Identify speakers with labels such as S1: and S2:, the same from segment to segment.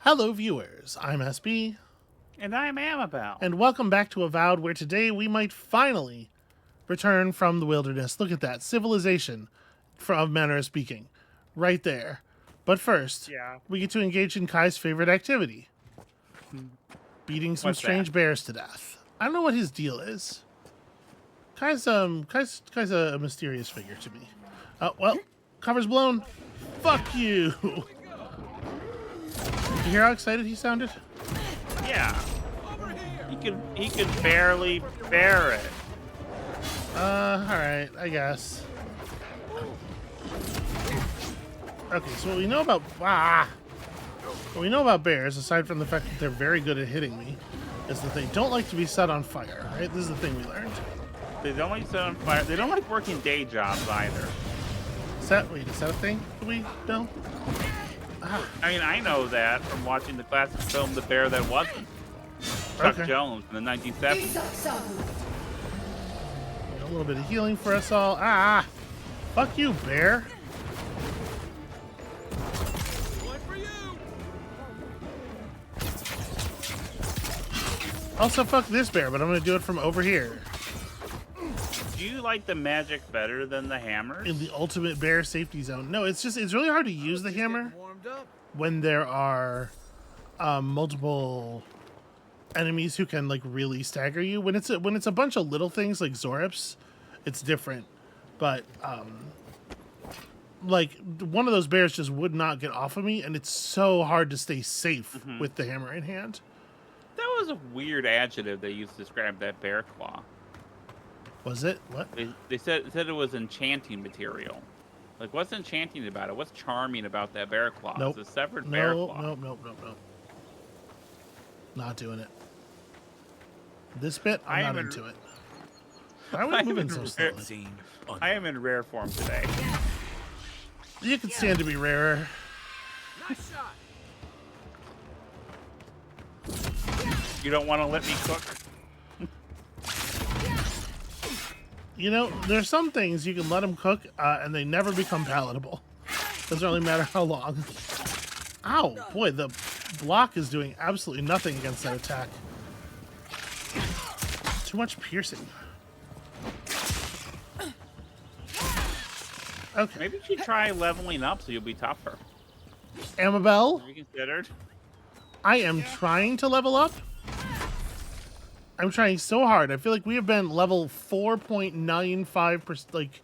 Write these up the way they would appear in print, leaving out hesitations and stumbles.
S1: Hello, viewers. I'm SB,
S2: And I'm Amabel.
S1: and welcome back to Avowed, where today we might finally return from the wilderness. Look at that civilization, from manner of speaking, right there. But first,
S2: Yeah.
S1: we get to engage in Kai's favorite activity: beating some
S2: What's that?
S1: strange bears to death. I don't know what his deal is. Kai's a mysterious figure to me. Well, cover's blown. Fuck you. You hear how excited he sounded?
S2: Yeah. He could barely bear it.
S1: Alright, I guess. Okay, so what we know about bears, aside from the fact that they're very good at hitting me, is that they don't like to be set on fire, right? This is the thing we learned.
S2: They don't like set on fire. They don't like working day jobs either.
S1: Is that a thing? Do we know?
S2: I mean, I know that from watching the classic film The Bear That Wasn't. Chuck
S1: Okay.
S2: Jones in the 1970s.
S1: A little bit of healing for us all. Fuck you, bear. Also, fuck this bear, but I'm gonna do it from over here.
S2: Do you like the magic better than the hammers?
S1: In the ultimate bear safety zone. No, it's really hard to use the hammer when there are multiple enemies who can like really stagger you. When it's a bunch of little things like Zorips, it's different. But like one of those bears just would not get off of me, and it's so hard to stay safe with the hammer in hand.
S2: That was a weird adjective they used to describe that bear claw.
S1: Was it? What?
S2: They said it was enchanting material. Like, what's enchanting about it? What's charming about that bear claw?
S1: Nope.
S2: It's a severed bear
S1: Nope,
S2: claw.
S1: nope. Not doing it. This bit, I'm not into it. Why are we moving so slowly?
S2: I am in rare form today.
S1: You can stand to be rarer.
S3: Nice shot.
S2: You don't want to let me cook?
S1: You know, there's some things you can let them cook, and they never become palatable. Doesn't really matter how long. Ow, boy, the block is doing absolutely nothing against that attack. Too much piercing. Okay,
S2: Maybe you should try leveling up so you'll be tougher.
S1: Amabel,
S2: Have you considered?
S1: I am trying to level up. I'm trying so hard. I feel like we have been level 4.95%. Like,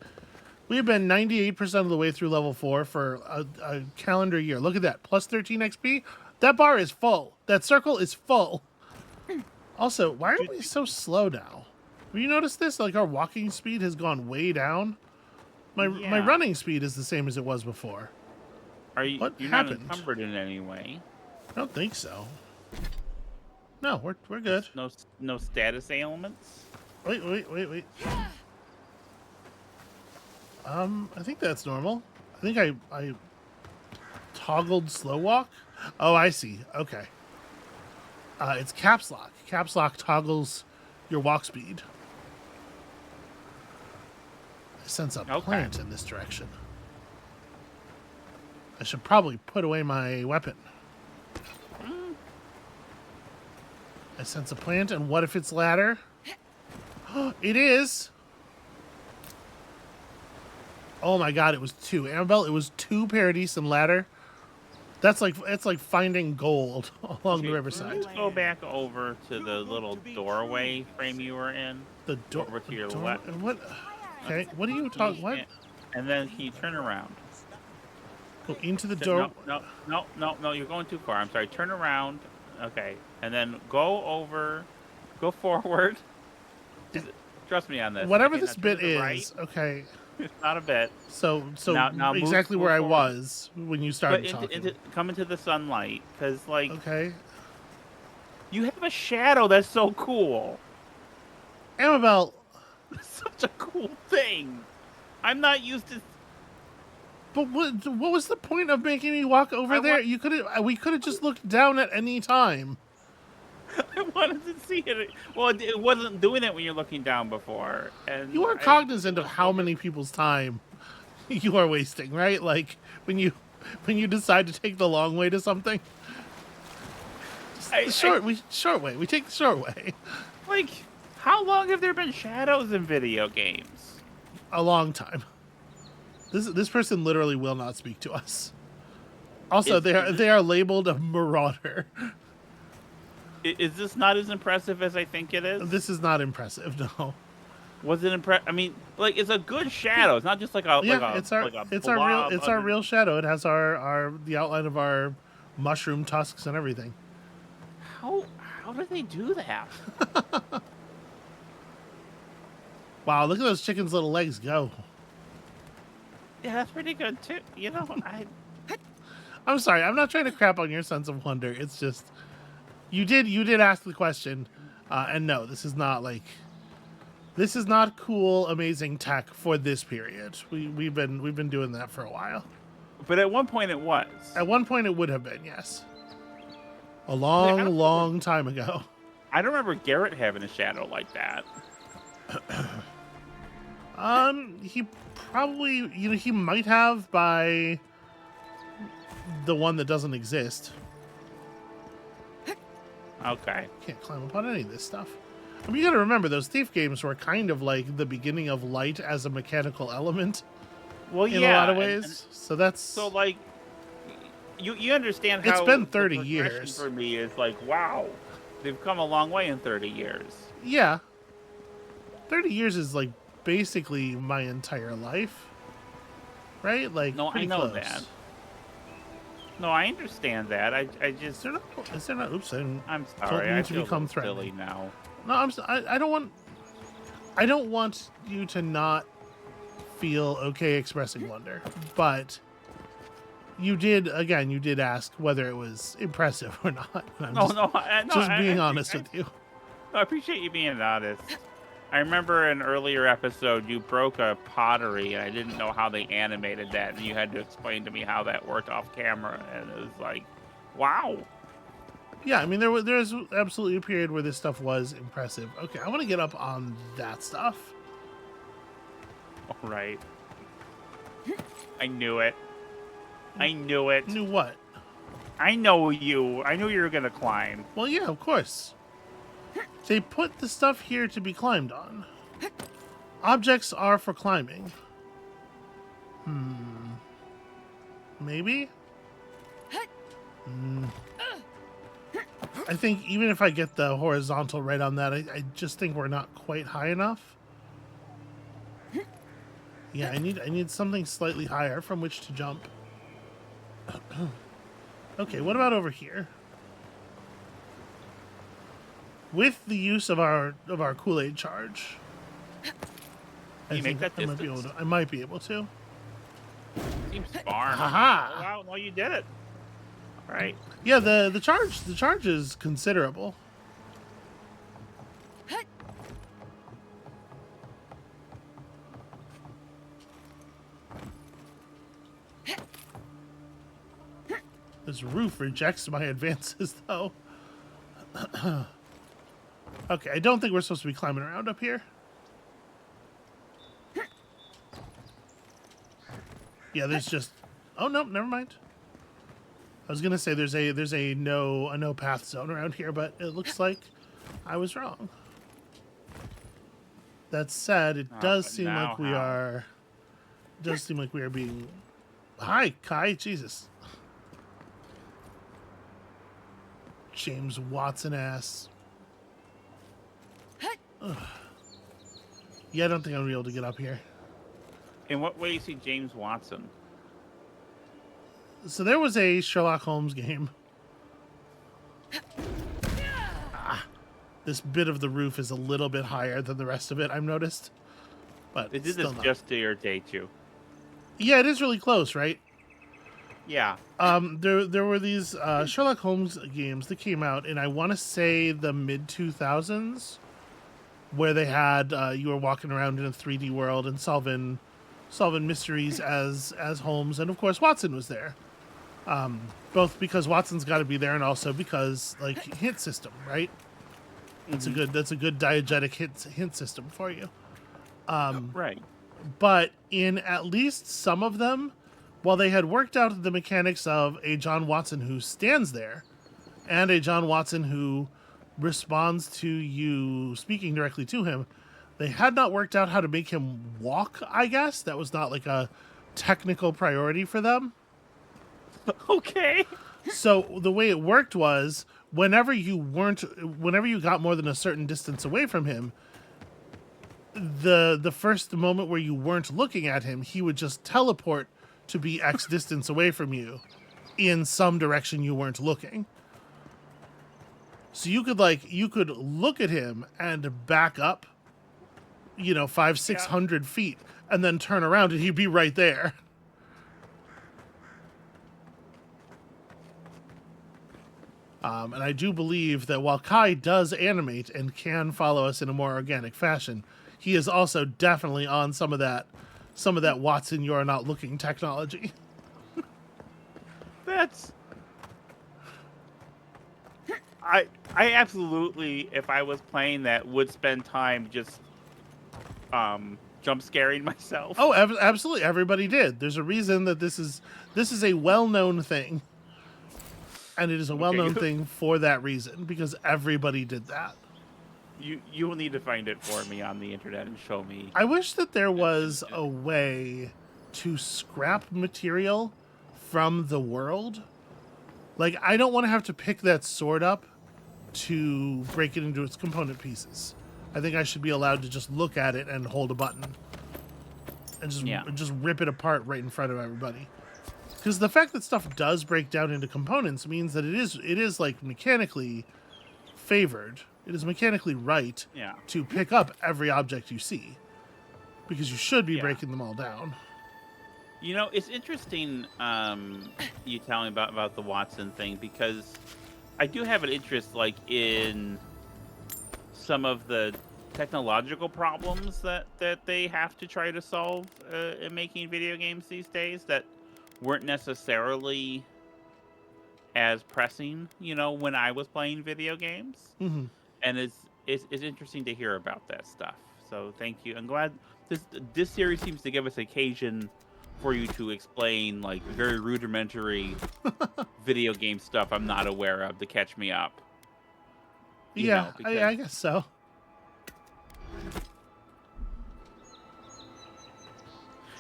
S1: we have been 98% of the way through level 4 for a calendar year. Look at that. Plus 13 XP. That bar is full. That circle is full. Also, why are we so slow now? Have you noticed this? Like, our walking speed has gone way down. My
S2: Yeah.
S1: running speed is the same as it was before.
S2: You're
S1: happened?
S2: not encumbered in any way?
S1: I don't think so. No, we're good.
S2: No status ailments?
S1: Wait. I think that's normal. I think I toggled slow walk. Oh, I see. Okay. It's caps lock. Caps lock toggles your walk speed. I sense a plant in this direction. I should probably put away my weapon. I sense a plant, and what if it's ladder? It is! Oh my god, it was 2. Amabel, it was 2 Paradise and ladder. It's like finding gold along the riverside.
S2: Let's go back over to the little doorway frame you were in.
S1: The door
S2: Over to your
S1: door-
S2: left.
S1: What? Okay, what are you talking? What?
S2: And then can you turn around?
S1: Go into the door.
S2: No, you're going too far. I'm sorry. Turn around. Okay. And then go forward. Trust me on this.
S1: Whatever
S2: Okay,
S1: this
S2: now turn
S1: bit
S2: to the
S1: is,
S2: right.
S1: okay.
S2: It's not a bit.
S1: So
S2: Now move
S1: exactly where I
S2: forward.
S1: was when you started
S2: But
S1: talking.
S2: come into the sunlight, because like
S1: Okay,
S2: you have a shadow that's so cool.
S1: Amabel.
S2: It's such a cool thing. I'm not used to.
S1: But what was the point of making me walk over there? We could have just looked down at any time.
S2: I wanted to see it. Well, it wasn't doing it when you're looking down before. And
S1: You are cognizant of how many people's time you are wasting, right? Like when you decide to take the long way to something. Short way. We take the short way.
S2: Like, how long have there been shadows in video games?
S1: A long time. This person literally will not speak to us. Also, they are labeled a marauder.
S2: Is this not as impressive as I think it is?
S1: This is not impressive, no.
S2: Was it impressive? I mean, like, it's a good shadow. It's not just like a
S1: it's our real shadow. It has the outline of our mushroom tusks and everything.
S2: How do they do that?
S1: Wow, look at those chickens' little legs go.
S2: Yeah, that's pretty good too. You know,
S1: I'm sorry. I'm not trying to crap on your sense of wonder. It's just you did ask the question, and no, this is not cool, amazing tech for this period. We've been doing that for a while.
S2: But at one point it was.
S1: At one point it would have been, yes. A long time ago.
S2: I don't remember Garrett having a shadow like that.
S1: He probably, he might have by the one that doesn't exist.
S2: Okay.
S1: Can't climb up on any of this stuff. I mean, you gotta remember, those Thief games were kind of like the beginning of light as a mechanical element.
S2: Well,
S1: in a lot of ways. So
S2: like, you understand how
S1: it's been 30
S2: the
S1: years
S2: for me is like, wow, they've come a long way in 30 years.
S1: Yeah. 30 years is like basically my entire life. Right? Like,
S2: no, I know
S1: close.
S2: that. No, I understand that. I just...
S1: Is there not? Oops,
S2: I'm sorry. I feel
S1: become
S2: silly now.
S1: No, I don't want you to not feel okay expressing wonder, but you did ask whether it was impressive or not. Just being honest with you.
S2: I appreciate you being honest. I remember an earlier episode you broke a pottery and I didn't know how they animated that, and you had to explain to me how that worked off camera, and it was like, wow.
S1: Yeah, I mean there's absolutely a period where this stuff was impressive. Okay, I want to get up on that stuff.
S2: All right. I knew it. I knew it.
S1: Knew what?
S2: I know you. I knew you were gonna climb.
S1: Well, yeah, of course. They put the stuff here to be climbed on. Objects are for climbing. Maybe? I think even if I get the horizontal right on that, I just think we're not quite high enough. Yeah, I need something slightly higher from which to jump. Okay, what about over here? With the use of our Kool-Aid charge,
S2: Can you make that
S1: I might be able to.
S2: Seems far.
S1: Haha!
S2: Oh, wow, well, you did it. All right.
S1: Yeah, the charge is considerable. This roof rejects my advances, though. Okay, I don't think we're supposed to be climbing around up here. Yeah, there's just... Oh, no, never mind. I was going to say there's a no path zone around here, but it looks like I was wrong. That said, it does seem like we are... It does seem like we are being... Hi, Kai, Jesus. James Watson ass. Ugh. Yeah, I don't think I'm gonna be able to get up here.
S2: In what way do you see James Watson?
S1: So there was a Sherlock Holmes game. This bit of the roof is a little bit higher than the rest of it, I've noticed. But
S2: they did this just to irritate you.
S1: Yeah, it is really close, right?
S2: Yeah.
S1: There were these Sherlock Holmes games that came out in, I want to say, the mid-2000s, where they had you were walking around in a 3D world and solving mysteries as Holmes, and of course Watson was there. Both because Watson's got to be there, and also because like hint system, right? That's a good diegetic hint system for you.
S2: Right.
S1: But in at least some of them, while they had worked out the mechanics of a John Watson who stands there and a John Watson who responds to you speaking directly to him. They had not worked out how to make him walk, I guess. That was not like a technical priority for them.
S2: Okay.
S1: So the way it worked was whenever you got more than a certain distance away from him, the first moment where you weren't looking at him, he would just teleport to be X distance away from you in some direction you weren't looking. So you could look at him and back up, 500-600 feet, and then turn around and he'd be right there. And I do believe that while Kai does animate and can follow us in a more organic fashion, he is also definitely on some of that Watson, you're not looking technology.
S2: That's... I absolutely, if I was playing that, would spend time just jump scaring myself.
S1: Oh, absolutely. Everybody did. There's a reason that this is a well-known thing. And it is a well-known thing for that reason, because everybody did that.
S2: You will need to find it for me on the internet and show me.
S1: I wish that there was a way to scrap material from the world. Like, I don't want to have to pick that sword up to break it into its component pieces. I think I should be allowed to just look at it and hold a button. And just rip it apart right in front of everybody. Because the fact that stuff does break down into components means that it is like mechanically favored. It is mechanically right to pick up every object you see. Because you should be breaking them all down.
S2: It's interesting you telling me about the Watson thing, because I do have an interest in some of the technological problems that they have to try to solve in making video games these days that weren't necessarily as pressing, when I was playing video games.
S1: Mm-hmm.
S2: And it's interesting to hear about that stuff. So thank you. I'm glad this series seems to give us occasion for you to explain very rudimentary video game stuff I'm not aware of to catch me up.
S1: I guess so.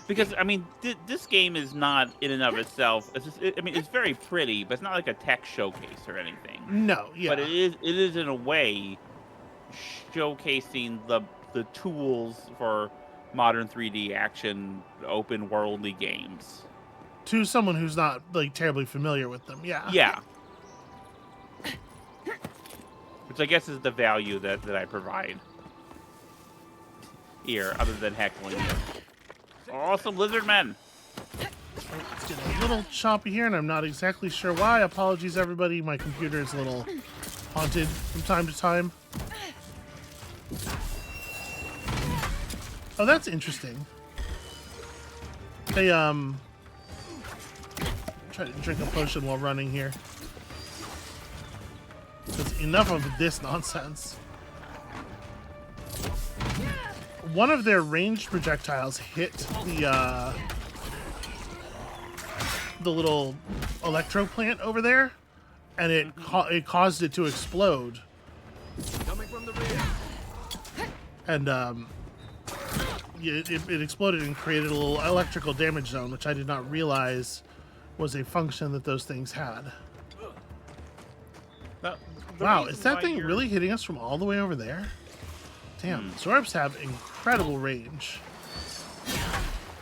S2: Because, this game is not in and of itself. It's very pretty, but it's not like a tech showcase or anything.
S1: No, yeah.
S2: But it is in a way showcasing the tools for modern 3D action open worldly games.
S1: To someone who's not terribly familiar with them, yeah.
S2: Yeah. Which I guess is the value that I provide here, other than heckling you. Awesome lizard men.
S1: It's getting a little choppy here, and I'm not exactly sure why. Apologies, everybody. My computer is a little haunted from time to time. Oh, that's interesting. Hey, try to drink a potion while running here. That's enough of this nonsense. One of their ranged projectiles hit the little electro plant over there, and it caused it to explode.
S3: Coming from the rear.
S1: And it exploded and created a little electrical damage zone, which I did not realize was a function that those things had. Wow, is that thing really hitting us from all the way over there? Damn, Zorps have incredible range.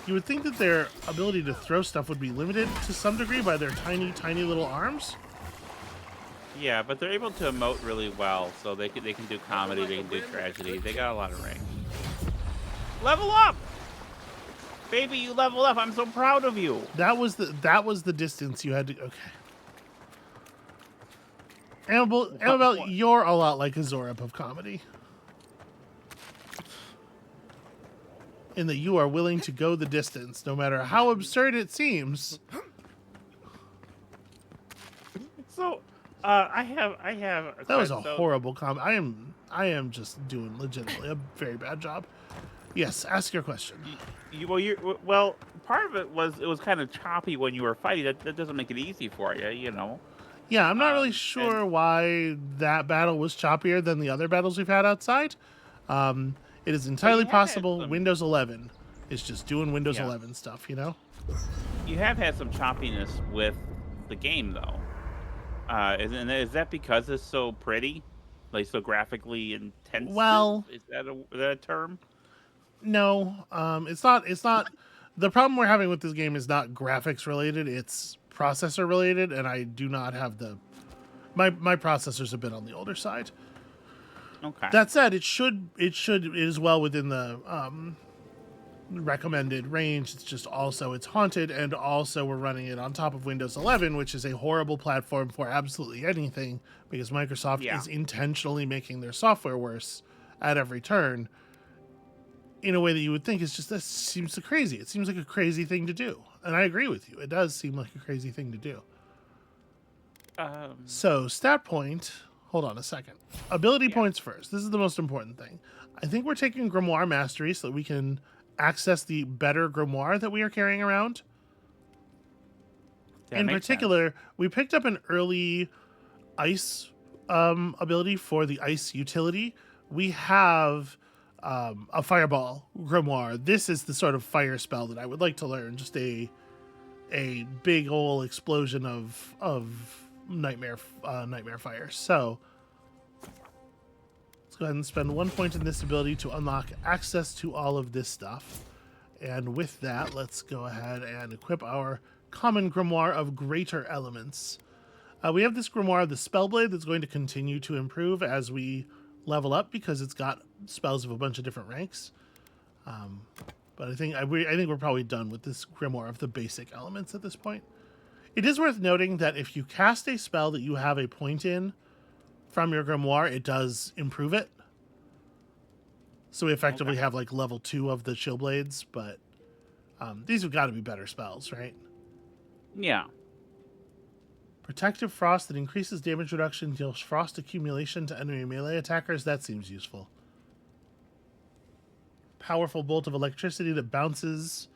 S1: You would think that their ability to throw stuff would be limited to some degree by their tiny, tiny little arms.
S2: Yeah, but they're able to emote really well, so they can do comedy, they can do tragedy. They got a lot of range. Level up! Baby, you level up. I'm so proud of you.
S1: That was the distance you had to... Okay. Amabel, you're a lot like a Zorp of comedy. In that you are willing to go the distance, no matter how absurd it seems.
S2: So, I have.
S1: That was a horrible comment. I am just doing legitimately a very bad job. Yes, ask your question.
S2: Part of it was kind of choppy when you were fighting. That doesn't make it easy for you,
S1: Yeah, I'm not really
S2: And
S1: sure why that battle was choppier than the other battles we've had outside. It is
S2: but
S1: entirely
S2: you have had
S1: possible
S2: some,
S1: Windows 11 is just doing Windows
S2: yeah,
S1: 11 stuff, you know?
S2: you have had some choppiness with the game though. Is that because it's so pretty, like so graphically intensive?
S1: Well,
S2: Is that a term?
S1: no, it's not. It's not. The problem we're having with this game is not graphics related. It's processor related, and I do not have the my processor's a bit on the older side.
S2: Okay.
S1: That said, it is well within the recommended range. It's just also it's haunted, and also we're running it on top of Windows 11, which is a horrible platform for absolutely anything because Microsoft
S2: Yeah.
S1: is intentionally making their software worse at every turn in a way that you would think is just this seems so crazy. It seems like a crazy thing to do, and I agree with you. It does seem like a crazy thing to do.
S2: Um.
S1: So stat point. Hold on a second. Ability
S2: Yeah.
S1: points first. This is the most important thing. I think we're taking Grimoire Mastery so that we can access the better Grimoire that we are carrying around.
S2: That
S1: In
S2: makes sense.
S1: particular, we picked up an early ice ability for the ice utility. We have a fireball grimoire. This is the sort of fire spell that I would like to learn. Just a big ol' explosion of nightmare fire. So let's go ahead and spend 1 point in this ability to unlock access to all of this stuff. And with that, let's go ahead and equip our common grimoire of greater elements. We have this grimoire of the Spellblade that's going to continue to improve as we level up because it's got spells of a bunch of different ranks. But I think we're probably done with this grimoire of the basic elements at this point. It is worth noting that if you cast a spell that you have a point in from your grimoire, it does improve it. So we effectively have like level 2 of the chill blades, but these have got to be better spells, right?
S2: Yeah.
S1: Protective Frost that increases damage reduction, deals frost accumulation to enemy melee attackers. That seems useful. Powerful bolt of electricity that bounces,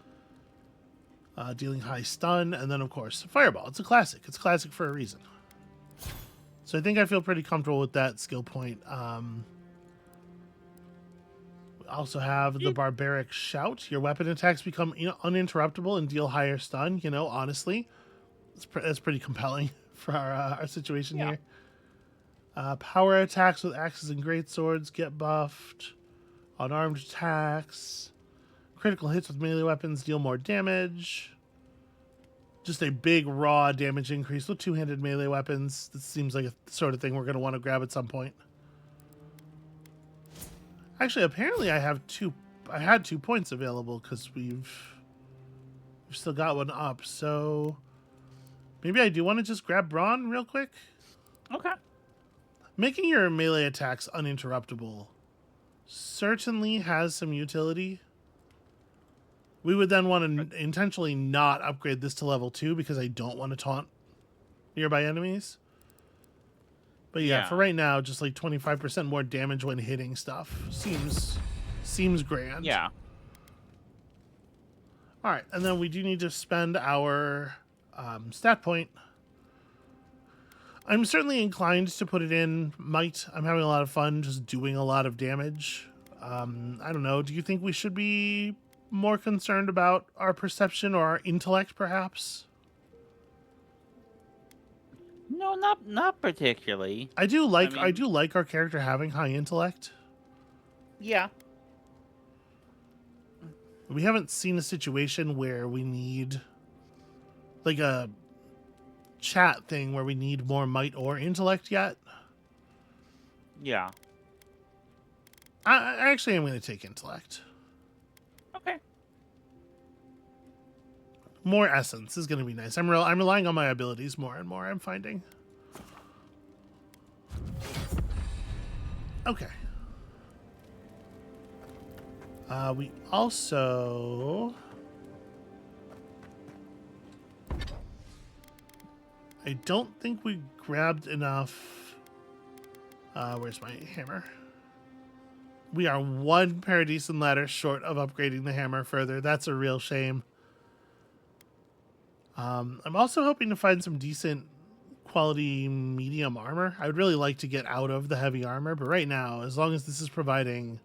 S1: dealing high stun. And then, of course, Fireball. It's a classic. It's classic for a reason. So I think I feel pretty comfortable with that skill point. We also have the Barbaric Shout. Your weapon attacks become uninterruptible and deal higher stun. You know, honestly, that's pretty compelling for our situation here. Power attacks with axes and greatswords get buffed. Unarmed attacks. Critical hits with melee weapons deal more damage. Just a big raw damage increase with two-handed melee weapons. This seems like a sort of thing we're going to want to grab at some point. Actually, apparently I had 2 points available because we've still got one up. So maybe I do want to just grab Brawn real quick.
S2: Okay.
S1: Making your melee attacks uninterruptible certainly has some utility. We would then want to intentionally not upgrade this to level 2 because I don't want to taunt nearby enemies. But yeah, for right now, just like 25% more damage when hitting stuff seems grand.
S2: Yeah.
S1: All right, and then we do need to spend our stat point. I'm certainly inclined to put it in Might. I'm having a lot of fun just doing a lot of damage. I don't know. Do you think we should be more concerned about our perception or our intellect, perhaps?
S2: No, not particularly.
S1: I do like
S2: I mean-
S1: our character having high intellect.
S2: Yeah.
S1: We haven't seen a situation where we need like a chat thing where we need more might or intellect yet.
S2: Yeah.
S1: I actually am going to take intellect.
S2: Okay.
S1: More essence is going to be nice. I'm relying on my abilities more and more, I'm finding. Okay. We also... I don't think we grabbed enough... where's my hammer? We are 1 Paradisen ladder short of upgrading the hammer further. That's a real shame. I'm also hoping to find some decent quality medium armor. I would really like to get out of the heavy armor, but right now, as long as this is providing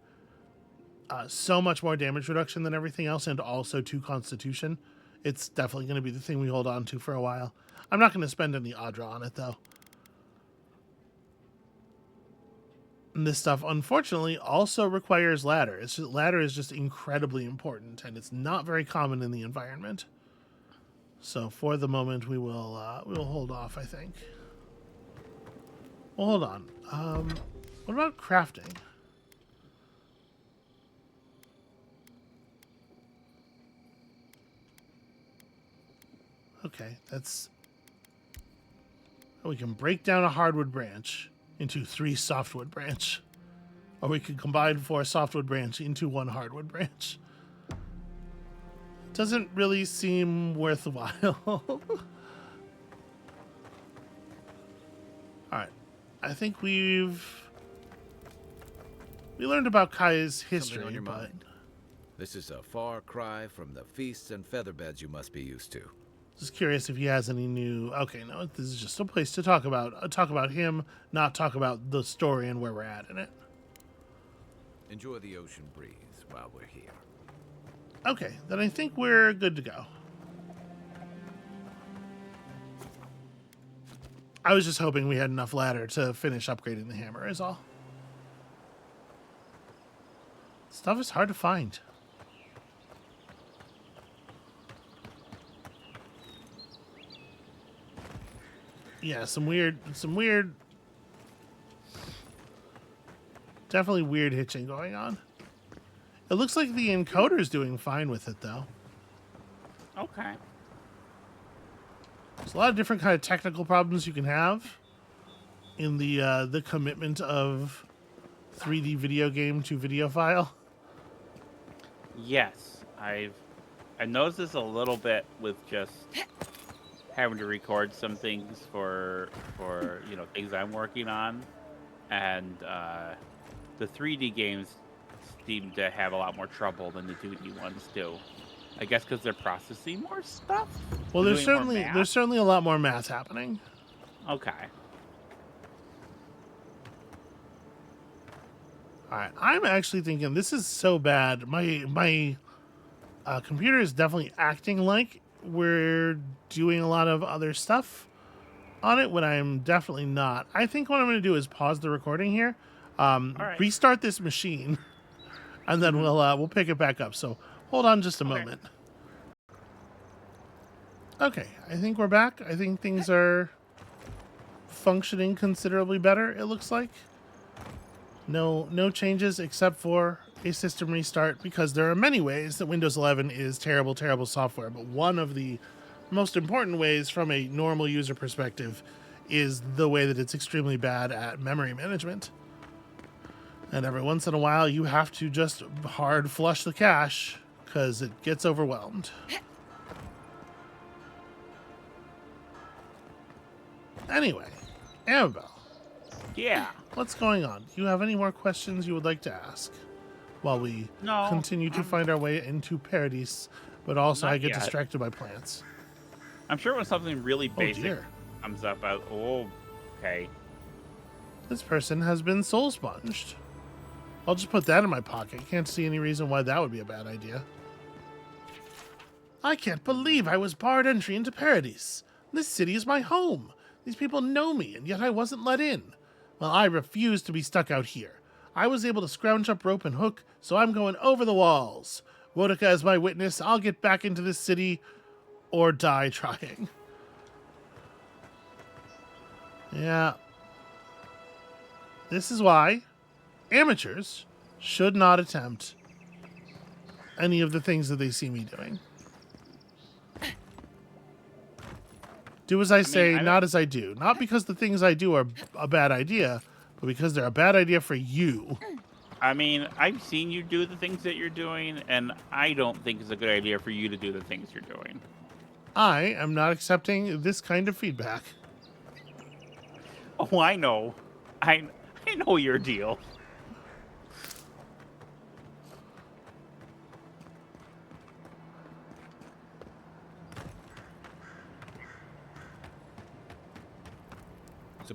S1: so much more damage reduction than everything else and also 2 constitution, it's definitely going to be the thing we hold on to for a while. I'm not going to spend any Audra on it, though. And this stuff, unfortunately, also requires ladder. Ladder is just incredibly important, and it's not very common in the environment. So for the moment, we will hold off, I think. Well, hold on. What about crafting? Okay, that's... We can break down a hardwood branch into 3 softwood branch. Or we could combine 4 softwood branch into 1 hardwood branch. Doesn't really seem worthwhile. Alright. I think we learned about Kai's history,
S3: Something on your
S1: but...
S3: mind? This is a far cry from the feasts and featherbeds you must be used to.
S1: Just curious if he has any new... Okay, no, this is just a place to talk about him, not talk about the story and where we're at in it.
S3: Enjoy the ocean breeze while we're here.
S1: Okay, then I think we're good to go. I was just hoping we had enough ladder to finish upgrading the hammer is all. Stuff is hard to find. Yeah, some weird, definitely weird hitching going on. It looks like the encoder's doing fine with it, though.
S2: Okay.
S1: There's a lot of different kind of technical problems you can have in the commitment of 3D video game to video file.
S2: Yes, I've noticed this a little bit with just having to record some things for things I'm working on, and the 3D games seem to have a lot more trouble than the 2D ones do. I guess because they're processing more stuff.
S1: Well,
S2: They're
S1: there's
S2: doing more
S1: certainly
S2: math?
S1: a lot more math happening.
S2: Okay.
S1: All right, I'm actually thinking this is so bad. My computer is definitely acting like we're doing a lot of other stuff on it when I'm definitely not. I think what I'm going to do is pause the recording here,
S2: right.
S1: restart this machine, and then we'll pick it back up. So hold on just a moment. Okay, I think we're back. I think things are functioning considerably better, it looks like. No changes except for a system restart, because there are many ways that Windows 11 is terrible, terrible software. But one of the most important ways from a normal user perspective is the way that it's extremely bad at memory management. And every once in a while, you have to just hard flush the cache because it gets overwhelmed. Anyway, Amabel.
S2: Yeah.
S1: What's going on? Do you have any more questions you would like to ask while we
S2: No,
S1: continue to find our way into Paradise, but also
S2: Not
S1: I get
S2: yet.
S1: distracted by plants?
S2: I'm sure when something really basic
S1: dear.
S2: comes up, okay.
S1: This person has been soul sponged. I'll just put that in my pocket. Can't see any reason why that would be a bad idea. I can't believe I was barred entry into Paradise. This city is my home. These people know me, and yet I wasn't let in. Well, I refuse to be stuck out here. I was able to scrounge up rope and hook, so I'm going over the walls. Wodika is my witness. I'll get back into this city or die trying. Yeah. This is why amateurs should not attempt any of the things that they see me doing. Do as I say, not as I do. Not because the things I do are a bad idea, but because they're a bad idea for you.
S2: I mean, I've seen you do the things that you're doing, and I don't think it's a good idea for you to do the things you're doing.
S1: I am not accepting this kind of feedback.
S2: Oh, I know. I know your deal.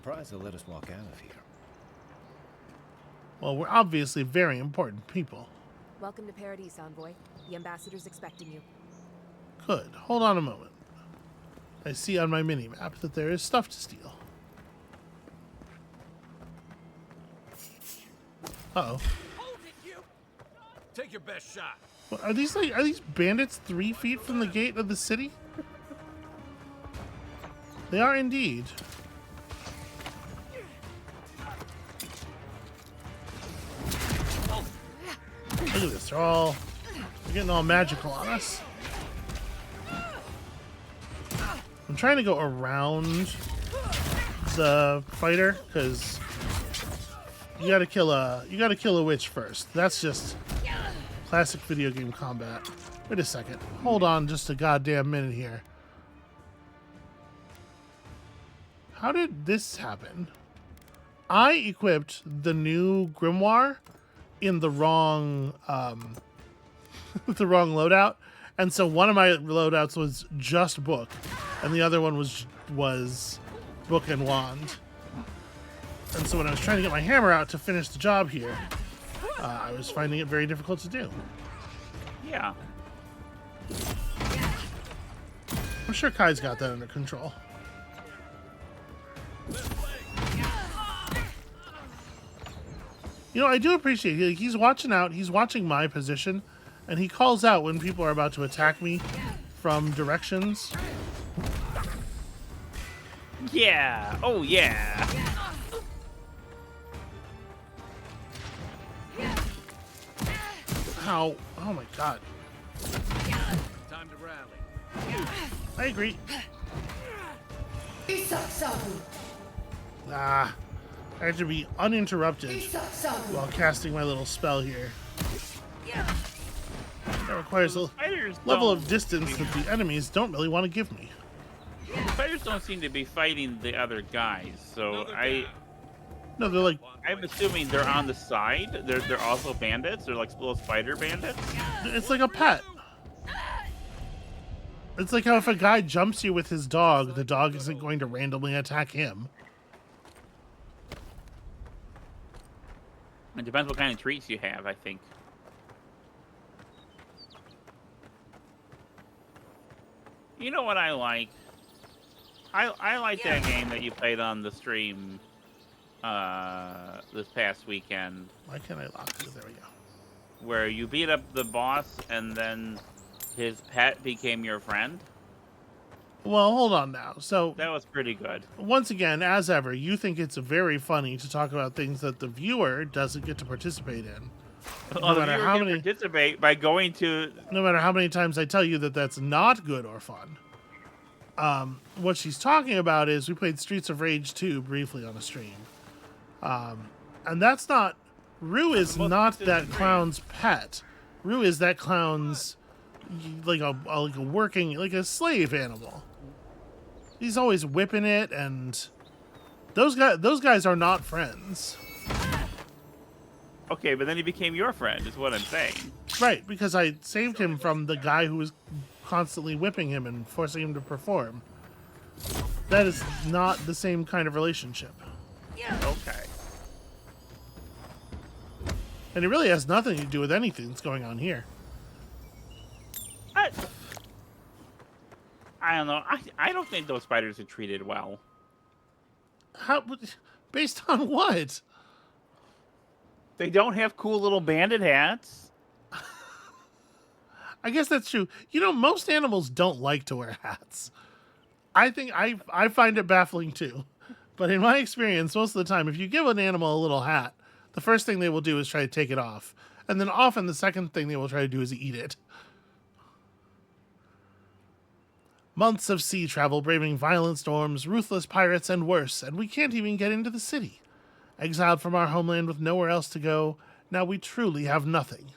S3: surprised they'll let us walk out of here.
S1: Well, we're obviously very important people.
S4: Welcome to Paradise, Envoy. The ambassador's expecting you.
S1: Good. Hold on a moment. I see on my mini-map that there is stuff to steal. Uh-oh.
S3: Take your best shot.
S1: What, are these bandits 3 feet from the gate of the city? They are indeed. Look at this, they're getting all magical on us. I'm trying to go around the fighter because you gotta kill a witch first. That's just classic video game combat. Wait a second. Hold on just a goddamn minute here. How did this happen? I equipped the new grimoire in the wrong the wrong loadout, and so one of my loadouts was just book, and the other one was book and wand. And so when I was trying to get my hammer out to finish the job here, I was finding it very difficult to do.
S2: Yeah.
S1: I'm sure Kai's got that under control. You know, I do appreciate he's watching out. He's watching my position, and he calls out when people are about to attack me from directions.
S2: Yeah. Oh, yeah.
S1: How? Oh my god.
S3: Time to rally.
S1: I agree. Ah, I have to be uninterrupted while casting my little spell here. That requires a level of distance that the enemies don't really want to give me.
S2: Spiders don't seem to be fighting the other guys, so
S1: No, they're like,
S2: I'm assuming they're on the side. They're also bandits. They're like little spider bandits.
S1: it's like a pet. It's like how if a guy jumps you with his dog, the dog isn't going to randomly attack him.
S2: It depends what kind of treats you have, I think. You know what I like? I like that game that you played on the stream this past weekend.
S1: Why can't I lock it? There we go.
S2: Where you beat up the boss and then his pet became your friend.
S1: Well, hold on now. So
S2: That was pretty good.
S1: once again, as ever, you think it's very funny to talk about things that the viewer doesn't get to participate in.
S2: Well,
S1: No
S2: the
S1: matter
S2: viewer
S1: how
S2: can
S1: many,
S2: participate by going to.
S1: no matter how many times I tell you that that's not good or fun. What she's talking about is we played Streets of Rage 2 briefly on a stream. And that's not... Rue is not that clown's pet. Rue is that clown's like a working, like a slave animal. He's always whipping it, and those guys are not friends.
S2: Okay, but then he became your friend, is what I'm saying.
S1: Right, because I saved him from the guy who was constantly whipping him and forcing him to perform. That is not the same kind of relationship.
S2: Okay.
S1: And it really has nothing to do with anything that's going on here.
S2: I don't know. I don't think those spiders are treated well.
S1: How? Based on what?
S2: They don't have cool little bandit hats.
S1: I guess that's true. You know, most animals don't like to wear hats. I think I find it baffling too. But in my experience, most of the time, if you give an animal a little hat, the first thing they will do is try to take it off. And then often the second thing they will try to do is eat it. Months of sea travel, braving violent storms, ruthless pirates, and worse, and we can't even get into the city. Exiled from our homeland with nowhere else to go, now we truly have nothing.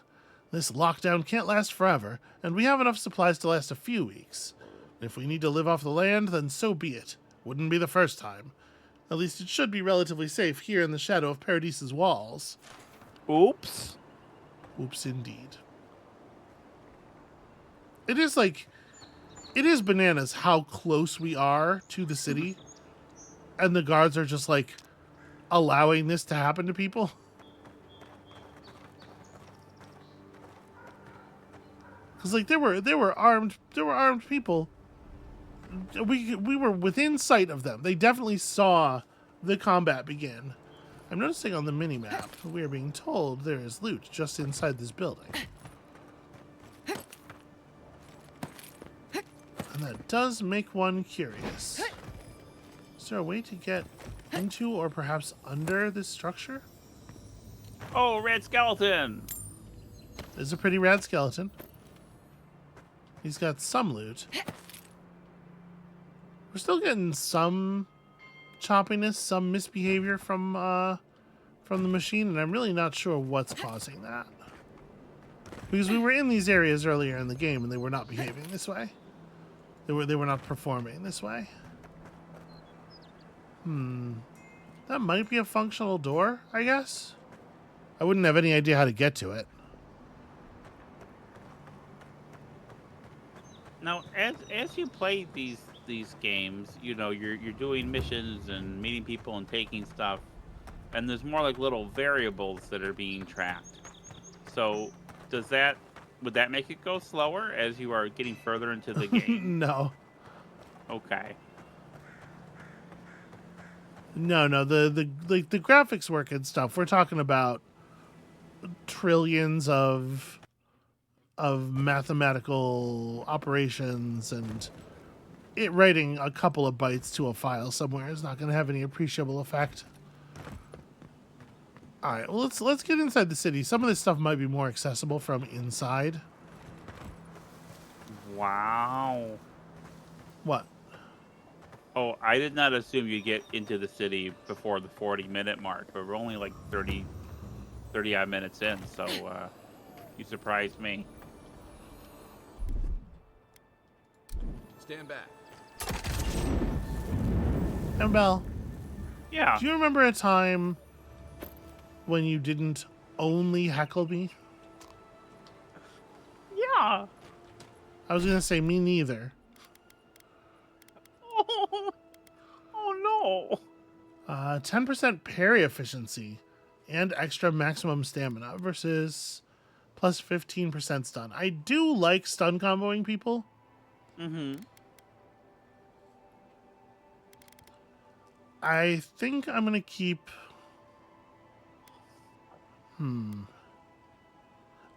S1: This lockdown can't last forever, and we have enough supplies to last a few weeks. If we need to live off the land, then so be it. Wouldn't be the first time. At least it should be relatively safe here in the shadow of Paradise's walls.
S2: Oops.
S1: Oops, indeed. It is bananas how close we are to the city. and the guards are just like allowing this to happen to people. Because like there were armed people. We were within sight of them. They definitely saw the combat begin. I'm noticing on the mini-map, we are being told there is loot just inside this building. And that does make one curious. Is there a way to get into or perhaps under this structure?
S2: Oh, red skeleton!
S1: There's a pretty rad skeleton. He's got some loot. We're still getting some choppiness, some misbehavior from the machine, and I'm really not sure what's causing that. Because we were in these areas earlier in the game, and they were not behaving this way. They were not performing this way. That might be a functional door, I guess. I wouldn't have any idea how to get to it.
S2: Now, as you play these games, you know, you're doing missions and meeting people and taking stuff, and there's more like little variables that are being tracked. So, would that make it go slower as you are getting further into the game?
S1: No.
S2: Okay.
S1: No, the graphics work and stuff. We're talking about trillions of mathematical operations, and it writing a couple of bytes to a file somewhere is not going to have any appreciable effect. All right, well, let's get inside the city. Some of this stuff might be more accessible from inside.
S2: Wow.
S1: What?
S2: Oh, I did not assume you'd get into the city before the 40-minute mark, but we're only like 30 odd minutes in, so you surprised me.
S3: Stand back.
S1: Amabel,
S2: Yeah.
S1: do you remember a time when you didn't only heckle me?
S2: Yeah.
S1: I was going to say me neither.
S2: Oh no.
S1: 10% parry efficiency and extra maximum stamina versus plus 15% stun. I do like stun comboing people.
S2: Mm-hmm.
S1: I think I'm going to keep...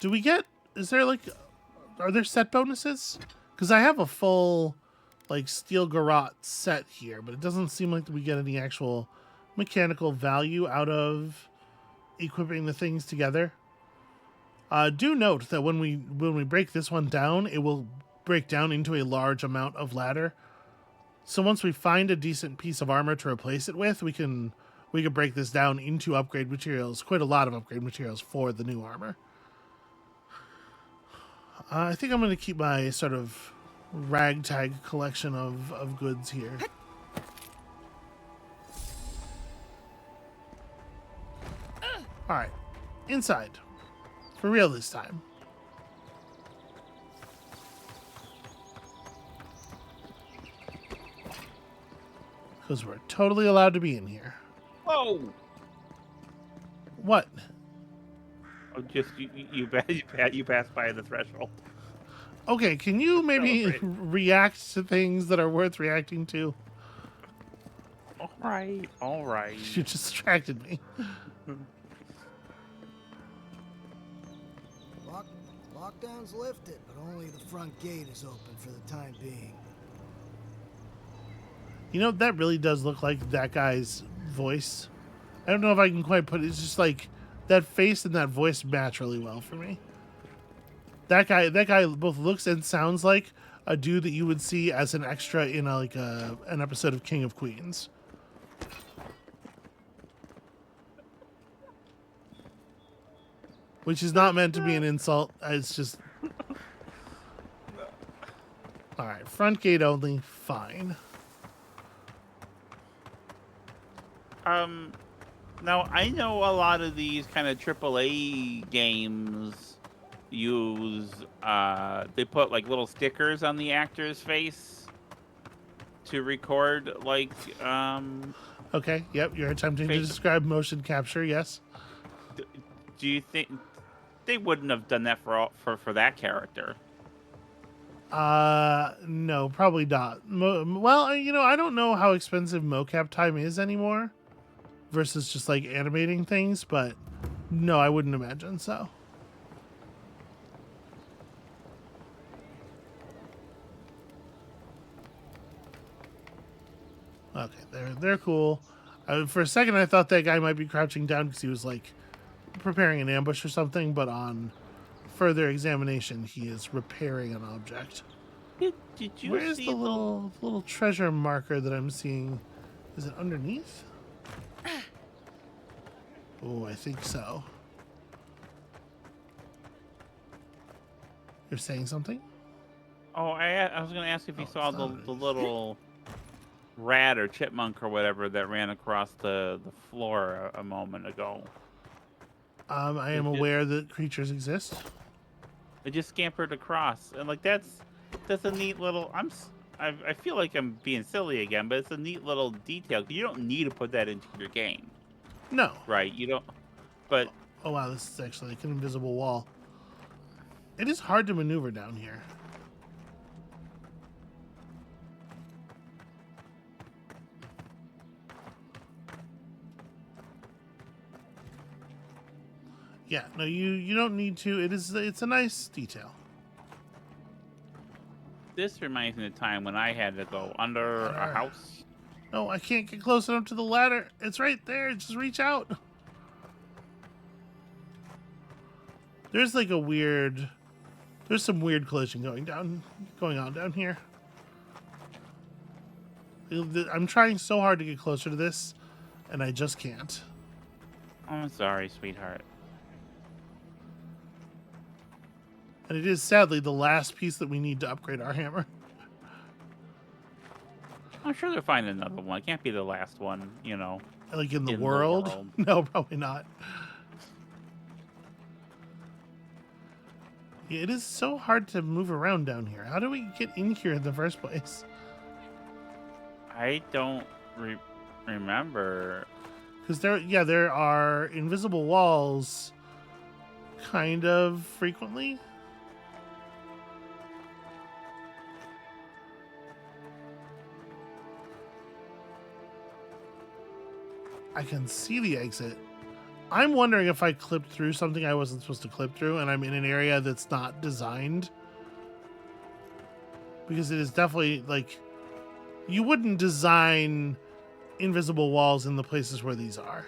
S1: Do we get... Is there like... Are there set bonuses? Because I have a full like steel garrote set here, but it doesn't seem like we get any actual mechanical value out of equipping the things together. Do note that when we break this one down, it will break down into a large amount of ladder. So once we find a decent piece of armor to replace it with, we can break this down into upgrade materials, quite a lot of upgrade materials for the new armor. I think I'm going to keep my sort of ragtag collection of goods here. All right, inside. For real this time. Because we're totally allowed to be in here.
S2: Whoa.
S1: What?
S2: Oh, just you passed by the threshold.
S1: Okay, can you maybe
S2: Celebrate.
S1: react to things that are worth reacting to?
S2: All right.
S1: You distracted me.
S5: Lockdown's lifted, but only the front gate is open for the time being.
S1: You know, that really does look like that guy's voice. I don't know if I can quite put it. It's just like that face and that voice match really well for me. That guy both looks and sounds like a dude that you would see as an extra in an episode of King of Queens. Which is not meant to be an insult. It's just... Alright, front gate only. Fine.
S2: Now I know a lot of these kind of AAA games use they put like little stickers on the actor's face to record like
S1: Okay, yep, you're attempting to
S2: Fake-
S1: describe motion capture, yes.
S2: do you think they wouldn't have done that for that character?
S1: No, probably not. Well, you know, I don't know how expensive mocap time is anymore versus just like animating things, but no, I wouldn't imagine so. Okay, they're cool. For a second, I thought that guy might be crouching down because he was like preparing an ambush or something, but on further examination, he is repairing an object.
S2: Did you
S1: Where's
S2: see
S1: the little treasure marker that I'm seeing? Is it underneath? Oh, I think so. You're saying something?
S2: Oh, I was gonna ask if you
S1: Oh,
S2: saw
S1: it's
S2: the
S1: not
S2: little rat or chipmunk or whatever that ran across the floor a moment ago.
S1: I am aware that creatures exist.
S2: It just scampered across, and like that's a neat little. I feel like I'm being silly again, but it's a neat little detail. You don't need to put that into your game,
S1: No.
S2: right? You don't. But
S1: Oh wow, this is actually like an invisible wall. It is hard to maneuver down here. Yeah, no, you don't need to. It's a nice detail.
S2: this reminds me of the time when I had to go under a house.
S1: No, I can't get close enough to the ladder. It's right there. Just reach out. There's like a weird. There's some weird collision going on down here. I'm trying so hard to get closer to this, and I just can't.
S2: I'm sorry, sweetheart.
S1: And it is sadly the last piece that we need to upgrade our hammer.
S2: I'm sure they'll find another one. It can't be the last one, you know.
S1: Like in the
S2: In the
S1: world?
S2: world.
S1: No, probably not. Yeah, it is so hard to move around down here. How do we get in here in the first place?
S2: I don't remember.
S1: Because there are invisible walls kind of frequently. I can see the exit. I'm wondering if I clipped through something I wasn't supposed to clip through and I'm in an area that's not designed. Because it is definitely like you wouldn't design invisible walls in the places where these are.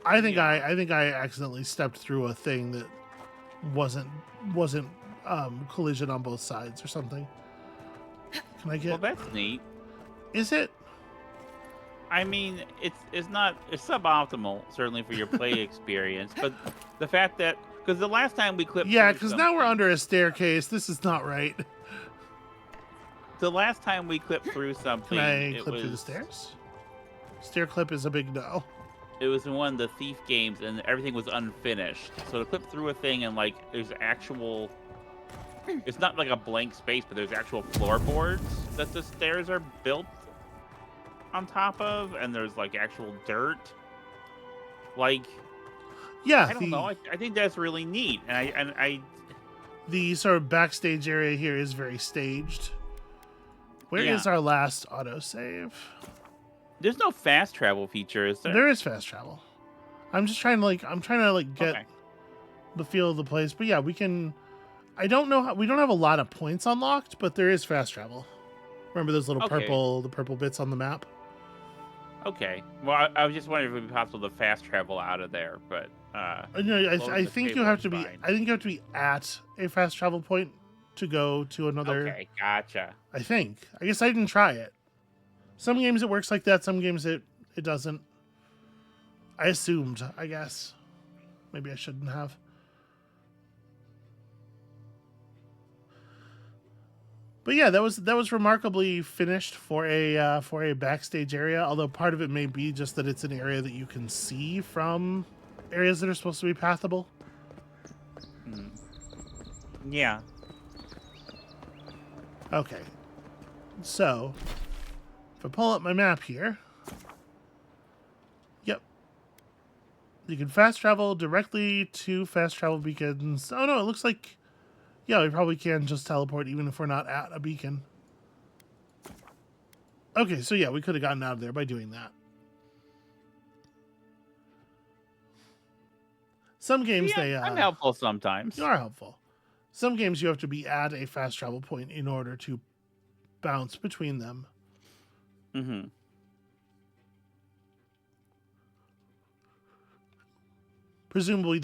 S1: I think I accidentally stepped through a thing that wasn't collision on both sides or something. Can I get?
S2: Well, that's neat.
S1: Is it?
S2: I mean, it's suboptimal certainly for your play experience, but the fact that because the last time we clipped
S1: Yeah,
S2: through
S1: because now we're
S2: something-
S1: under a staircase. This is not right.
S2: The last time we clipped through something,
S1: Can I
S2: it
S1: clip
S2: was,
S1: through the stairs? Stair clip is a big no.
S2: It was in one of the Thief games, and everything was unfinished. So to clip through a thing and like there's actual, it's not like a blank space, but there's actual floorboards that the stairs are built on top of, and there's like actual dirt. Like,
S1: Yeah,
S2: I don't know. I think that's really neat, and I
S1: the sort of backstage area here is very staged. Where is
S2: Yeah.
S1: our last autosave?
S2: there's no fast travel feature, is there?
S1: There is fast travel. I'm just trying to get
S2: Okay.
S1: the feel of the place. But yeah, we can. I don't know how we don't have a lot of points unlocked, but there is fast travel. Remember those little
S2: Okay.
S1: purple bits on the map?
S2: Okay. Well, I was just wondering if it would be possible to fast travel out of there, but
S1: No,
S2: Lower
S1: I
S2: the
S1: think you
S2: table
S1: have
S2: is
S1: to be.
S2: fine.
S1: I think you have to be at a fast travel point to go to another.
S2: okay, gotcha.
S1: I think. I guess I didn't try it. Some games it works like that. Some games it doesn't. I assumed. I guess. Maybe I shouldn't have. But yeah, that was remarkably finished for a backstage area. Although part of it may be just that it's an area that you can see from areas that are supposed to be pathable.
S2: Yeah.
S1: Okay. So, If I pull up my map here, yep, you can fast travel directly to fast travel beacons. Oh no, it looks like, yeah, we probably can just teleport even if we're not at a beacon. Okay, so yeah, we could have gotten out of there by doing that. Some games
S2: I'm helpful sometimes.
S1: You are helpful. Some games you have to be at a fast travel point in order to bounce between them.
S2: Mm-hmm.
S1: Presumably,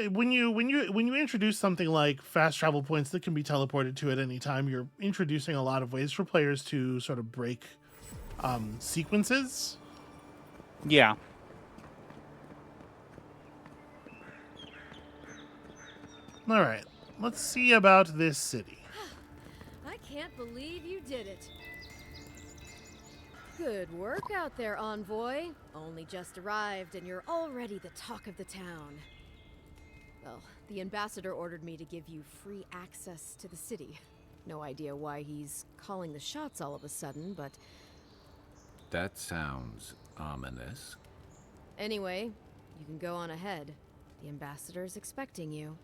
S1: when you introduce something like fast travel points that can be teleported to at any time, you're introducing a lot of ways for players to sort of break sequences.
S2: Yeah.
S1: All right, let's see about this city.
S6: I can't believe you did it. Good work out there, Envoy. Only just arrived and you're already the talk of the town. Well, the ambassador ordered me to give you free access to the city. No idea why he's calling the shots all of a sudden, but...
S3: That sounds ominous.
S6: Anyway, you can go on ahead. The ambassador's expecting you.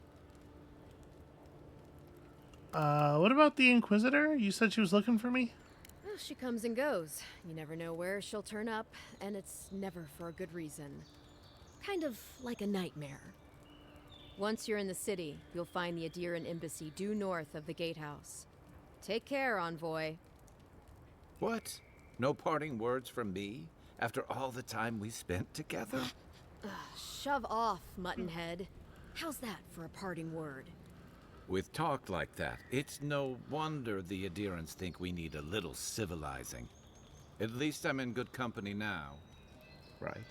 S1: What about the Inquisitor? You said she was looking for me?
S6: Well, she comes and goes. You never know where she'll turn up, and it's never for a good reason. Kind of like a nightmare. Once you're in the city, you'll find the Adiran embassy due north of the gatehouse. Take care, Envoy.
S3: What? No parting words from me? After all the time we spent together?
S6: Shove off, Muttonhead. How's that for a parting word?
S3: With talk like that, it's no wonder the Adirans think we need a little civilizing. At least I'm in good company now, right?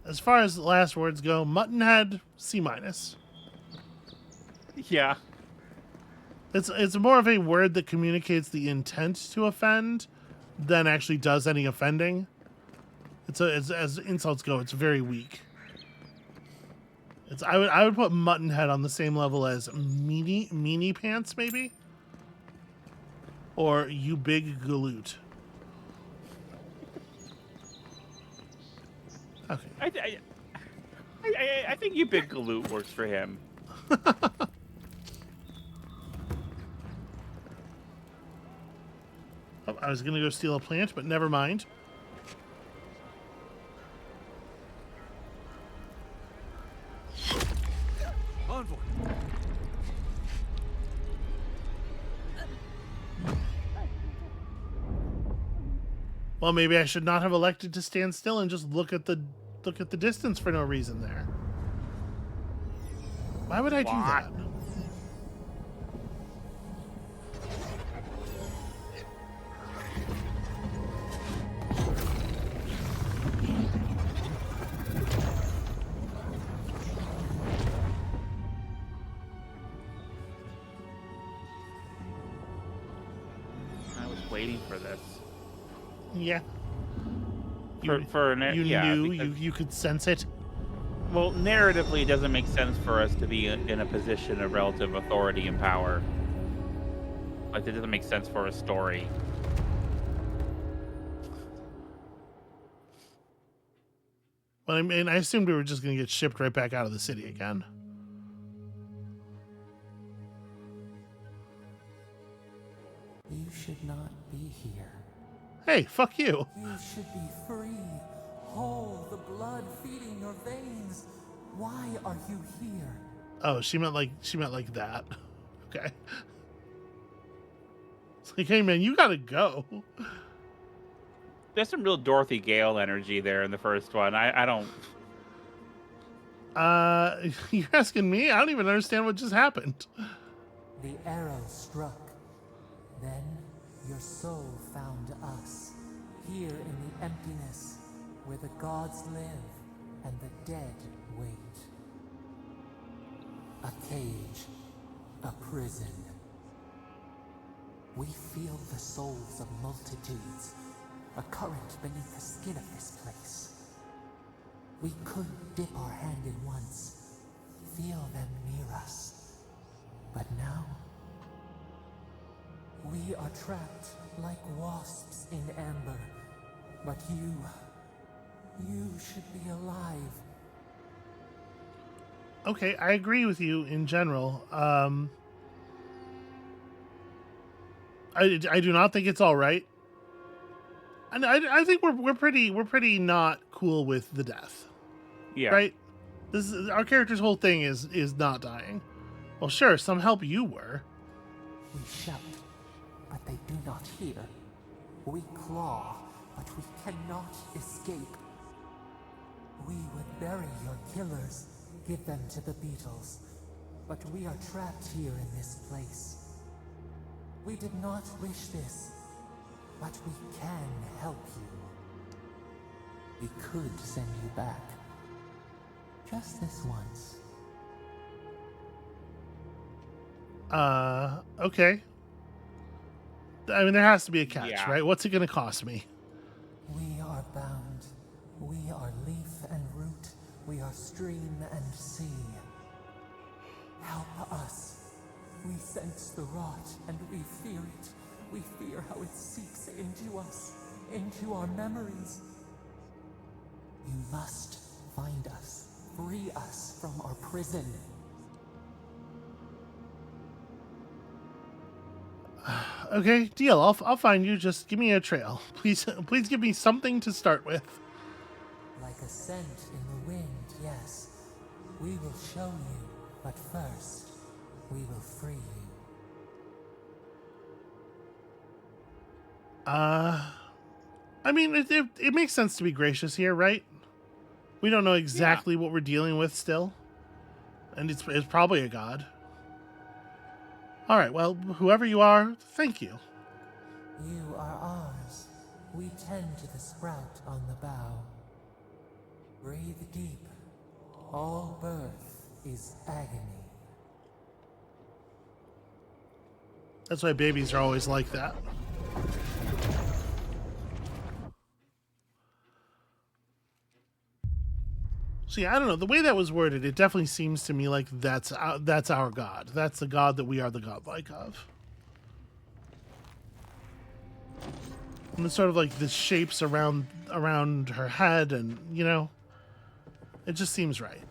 S1: As far as the last words go, Muttonhead, C-.
S2: Yeah.
S1: It's more of a word that communicates the intent to offend than actually does any offending. As insults go, it's very weak. I would put Muttonhead on the same level as meanie pants, maybe, or you big galoot. Okay.
S2: I think you big galoot works for him.
S1: Oh, I was gonna go steal a plant, but never mind.
S3: Envoy!
S1: Well, maybe I should not have elected to stand still and just look at the distance for no reason there. Why would I do that?
S2: I was waiting for this.
S1: Yeah.
S2: You
S1: knew you could sense it.
S2: Well, narratively, it doesn't make sense for us to be in a position of relative authority and power. Like, it doesn't make sense for a story.
S1: Well, I mean, I assumed we were just going to get shipped right back out of the city again.
S7: You should not be here.
S1: Hey, fuck you.
S7: You should be free, whole, the blood feeding your veins. Why are you here?
S1: Oh, she meant like that. Okay. It's like, hey man, you gotta go.
S2: There's some real Dorothy Gale energy there in the first one. I don't...
S1: You're asking me? I don't even understand what just happened.
S7: The arrow struck. Then your soul found us, here in the emptiness, where the gods live and the dead wait. A cage, a prison. We feel the souls of multitudes, a current beneath the skin of this place. We could dip our hand in once, feel them near us. But now, We are trapped like wasps in amber. But you should be alive.
S1: Okay, I agree with you in general. I do not think it's all right, and I think we're pretty not cool with the death,
S2: Yeah.
S1: right? This is our character's whole thing is not dying. Well, sure, some help you were.
S7: We shout, but they do not hear. We claw, but we cannot escape. We would bury your killers, give them to the beetles, but we are trapped here in this place. We did not wish this, but we can help you. We could send you back. Just this once.
S1: Okay. I mean, there has to be a catch,
S2: Yeah.
S1: right? What's it going to cost me?
S7: We are bound. We are leaf and root. We are stream and sea. Help us. We sense the rot and we fear it. We fear how it seeps into us, into our memories. You must find us. Free us from our prison.
S1: Okay, deal. I'll find you. Just give me a trail, please. Please give me something to start with.
S7: Like a scent in the wind, yes. We will show you, but first, we will free you.
S1: I mean, it makes sense to be gracious here, right? We don't know exactly what we're dealing with still, and it's probably a god. All right, well, whoever you are, thank you.
S7: You are ours. We tend to the sprout on the bough. Breathe deep. All birth is agony.
S1: That's why babies are always like that. See, I don't know. The way that was worded, it definitely seems to me like that's our god. That's the god that we are the godlike of. And it's sort of like the shapes around her head, and it just seems right.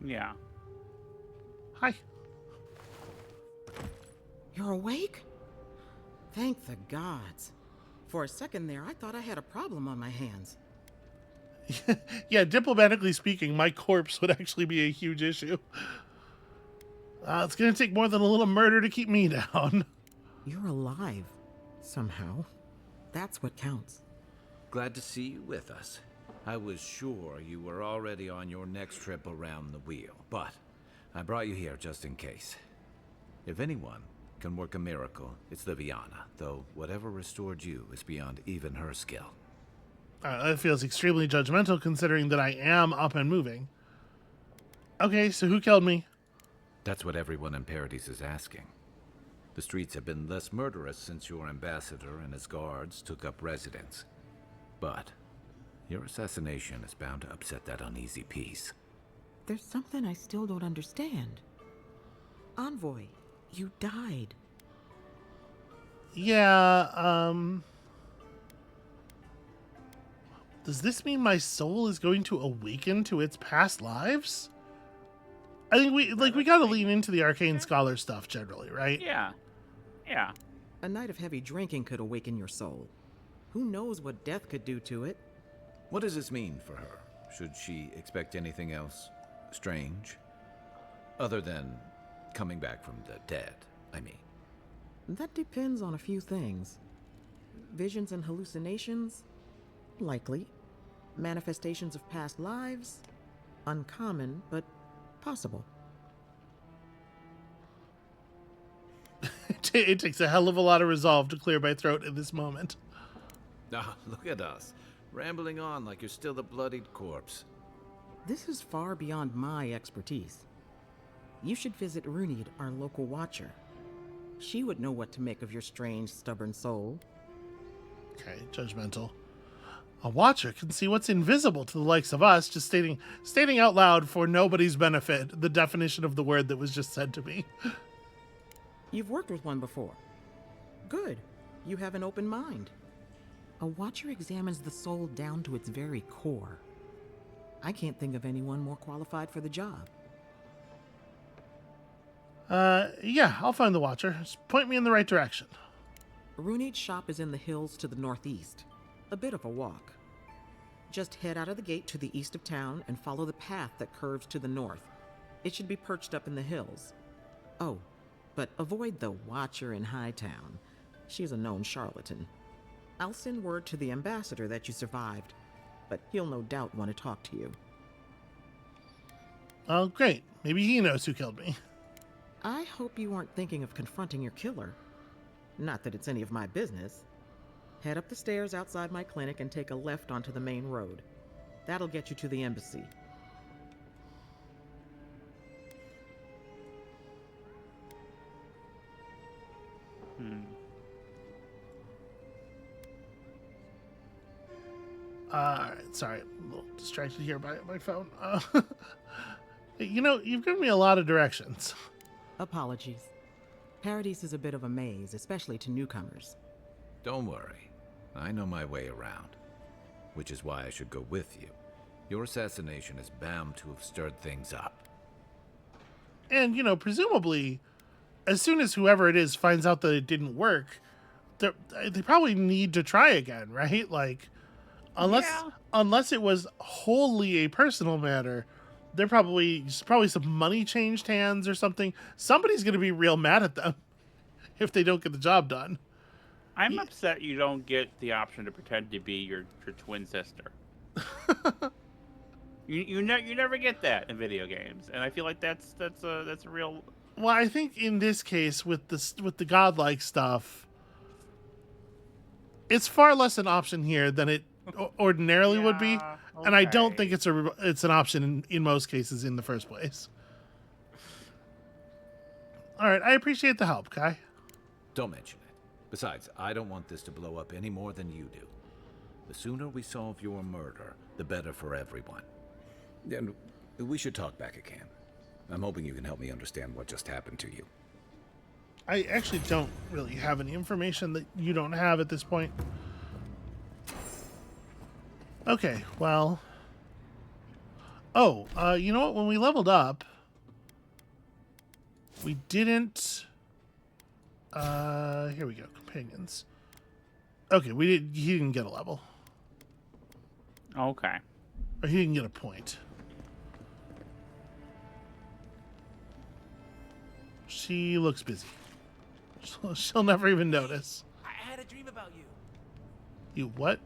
S2: Yeah.
S1: Hi.
S8: You're awake? Thank the gods. For a second there, I thought I had a problem on my hands.
S1: Yeah, diplomatically speaking, my corpse would actually be a huge issue. It's going to take more than a little murder to keep me down.
S8: You're alive, somehow. That's what counts.
S3: Glad to see you with us. I was sure you were already on your next trip around the wheel, but I brought you here just in case. If anyone can work a miracle, it's Liviana, though whatever restored you is beyond even her skill.
S1: That feels extremely judgmental considering that I am up and moving. Okay, so who killed me?
S3: That's what everyone in Paradise is asking. The streets have been less murderous since your ambassador and his guards took up residence. But your assassination is bound to upset that uneasy peace.
S8: There's something I still don't understand. Envoy, you died.
S1: Yeah, does this mean my soul is going to awaken to its past lives? I think we gotta lean into the arcane scholar stuff generally, right?
S2: Yeah. Yeah.
S8: A night of heavy drinking could awaken your soul. Who knows what death could do to it?
S3: What does this mean for her? Should she expect anything else strange? Other than coming back from the dead, I mean.
S8: That depends on a few things. Visions and hallucinations? Likely. Manifestations of past lives? Uncommon, but possible.
S1: It takes a hell of a lot of resolve to clear my throat in this moment.
S3: Ah, look at us, rambling on like you're still the bloodied corpse.
S8: This is far beyond my expertise. You should visit Runid, our local watcher. She would know what to make of your strange, stubborn soul.
S1: Okay, judgmental. A watcher can see what's invisible to the likes of us, just stating out loud for nobody's benefit the definition of the word that was just said to me.
S8: You've worked with one before. Good. You have an open mind. A watcher examines the soul down to its very core. I can't think of anyone more qualified for the job.
S1: Yeah, I'll find the Watcher. Just point me in the right direction.
S8: Runeade's shop is in the hills to the northeast. A bit of a walk. Just head out of the gate to the east of town and follow the path that curves to the north. It should be perched up in the hills. Oh, but avoid the Watcher in Hightown. She's a known charlatan. I'll send word to the ambassador that you survived, but he'll no doubt want to talk to you.
S1: Oh, great. Maybe he knows who killed me.
S8: I hope you weren't thinking of confronting your killer. Not that it's any of my business. Head up the stairs outside my clinic and take a left onto the main road. That'll get you to the embassy.
S1: Alright, sorry. I'm a little distracted here by my phone. You know, you've given me a lot of directions.
S8: Apologies. Paradise is a bit of a maze, especially to newcomers.
S3: Don't worry. I know my way around. Which is why I should go with you. Your assassination is bound to have stirred things up.
S1: And, you know, presumably, as soon as whoever it is finds out that it didn't work, they probably need to try again, right? Like, unless it was wholly a personal matter, they're probably some money changed hands or something. Somebody's going to be real mad at them if they don't get the job done.
S2: I'm upset you don't get the option to pretend to be your twin sister. you never get that in video games, and I feel like that's a real.
S1: Well, I think in this case with the godlike stuff, it's far less an option here than it ordinarily would be, and I don't think it's an option in most cases in the first place. All right, I appreciate the help, Kai.
S3: Don't mention it. Besides, I don't want this to blow up any more than you do. The sooner we solve your murder, the better for everyone. And we should talk back again. I'm hoping you can help me understand what just happened to you.
S1: I actually don't really have any information that you don't have at this point. Okay, well... Oh, you know what? When we leveled up, we didn't... here we go. Companions. Okay, he didn't get a level.
S2: Okay.
S1: Or he didn't get a point. She looks busy. She'll never even notice.
S9: I had a dream about you.
S1: You what?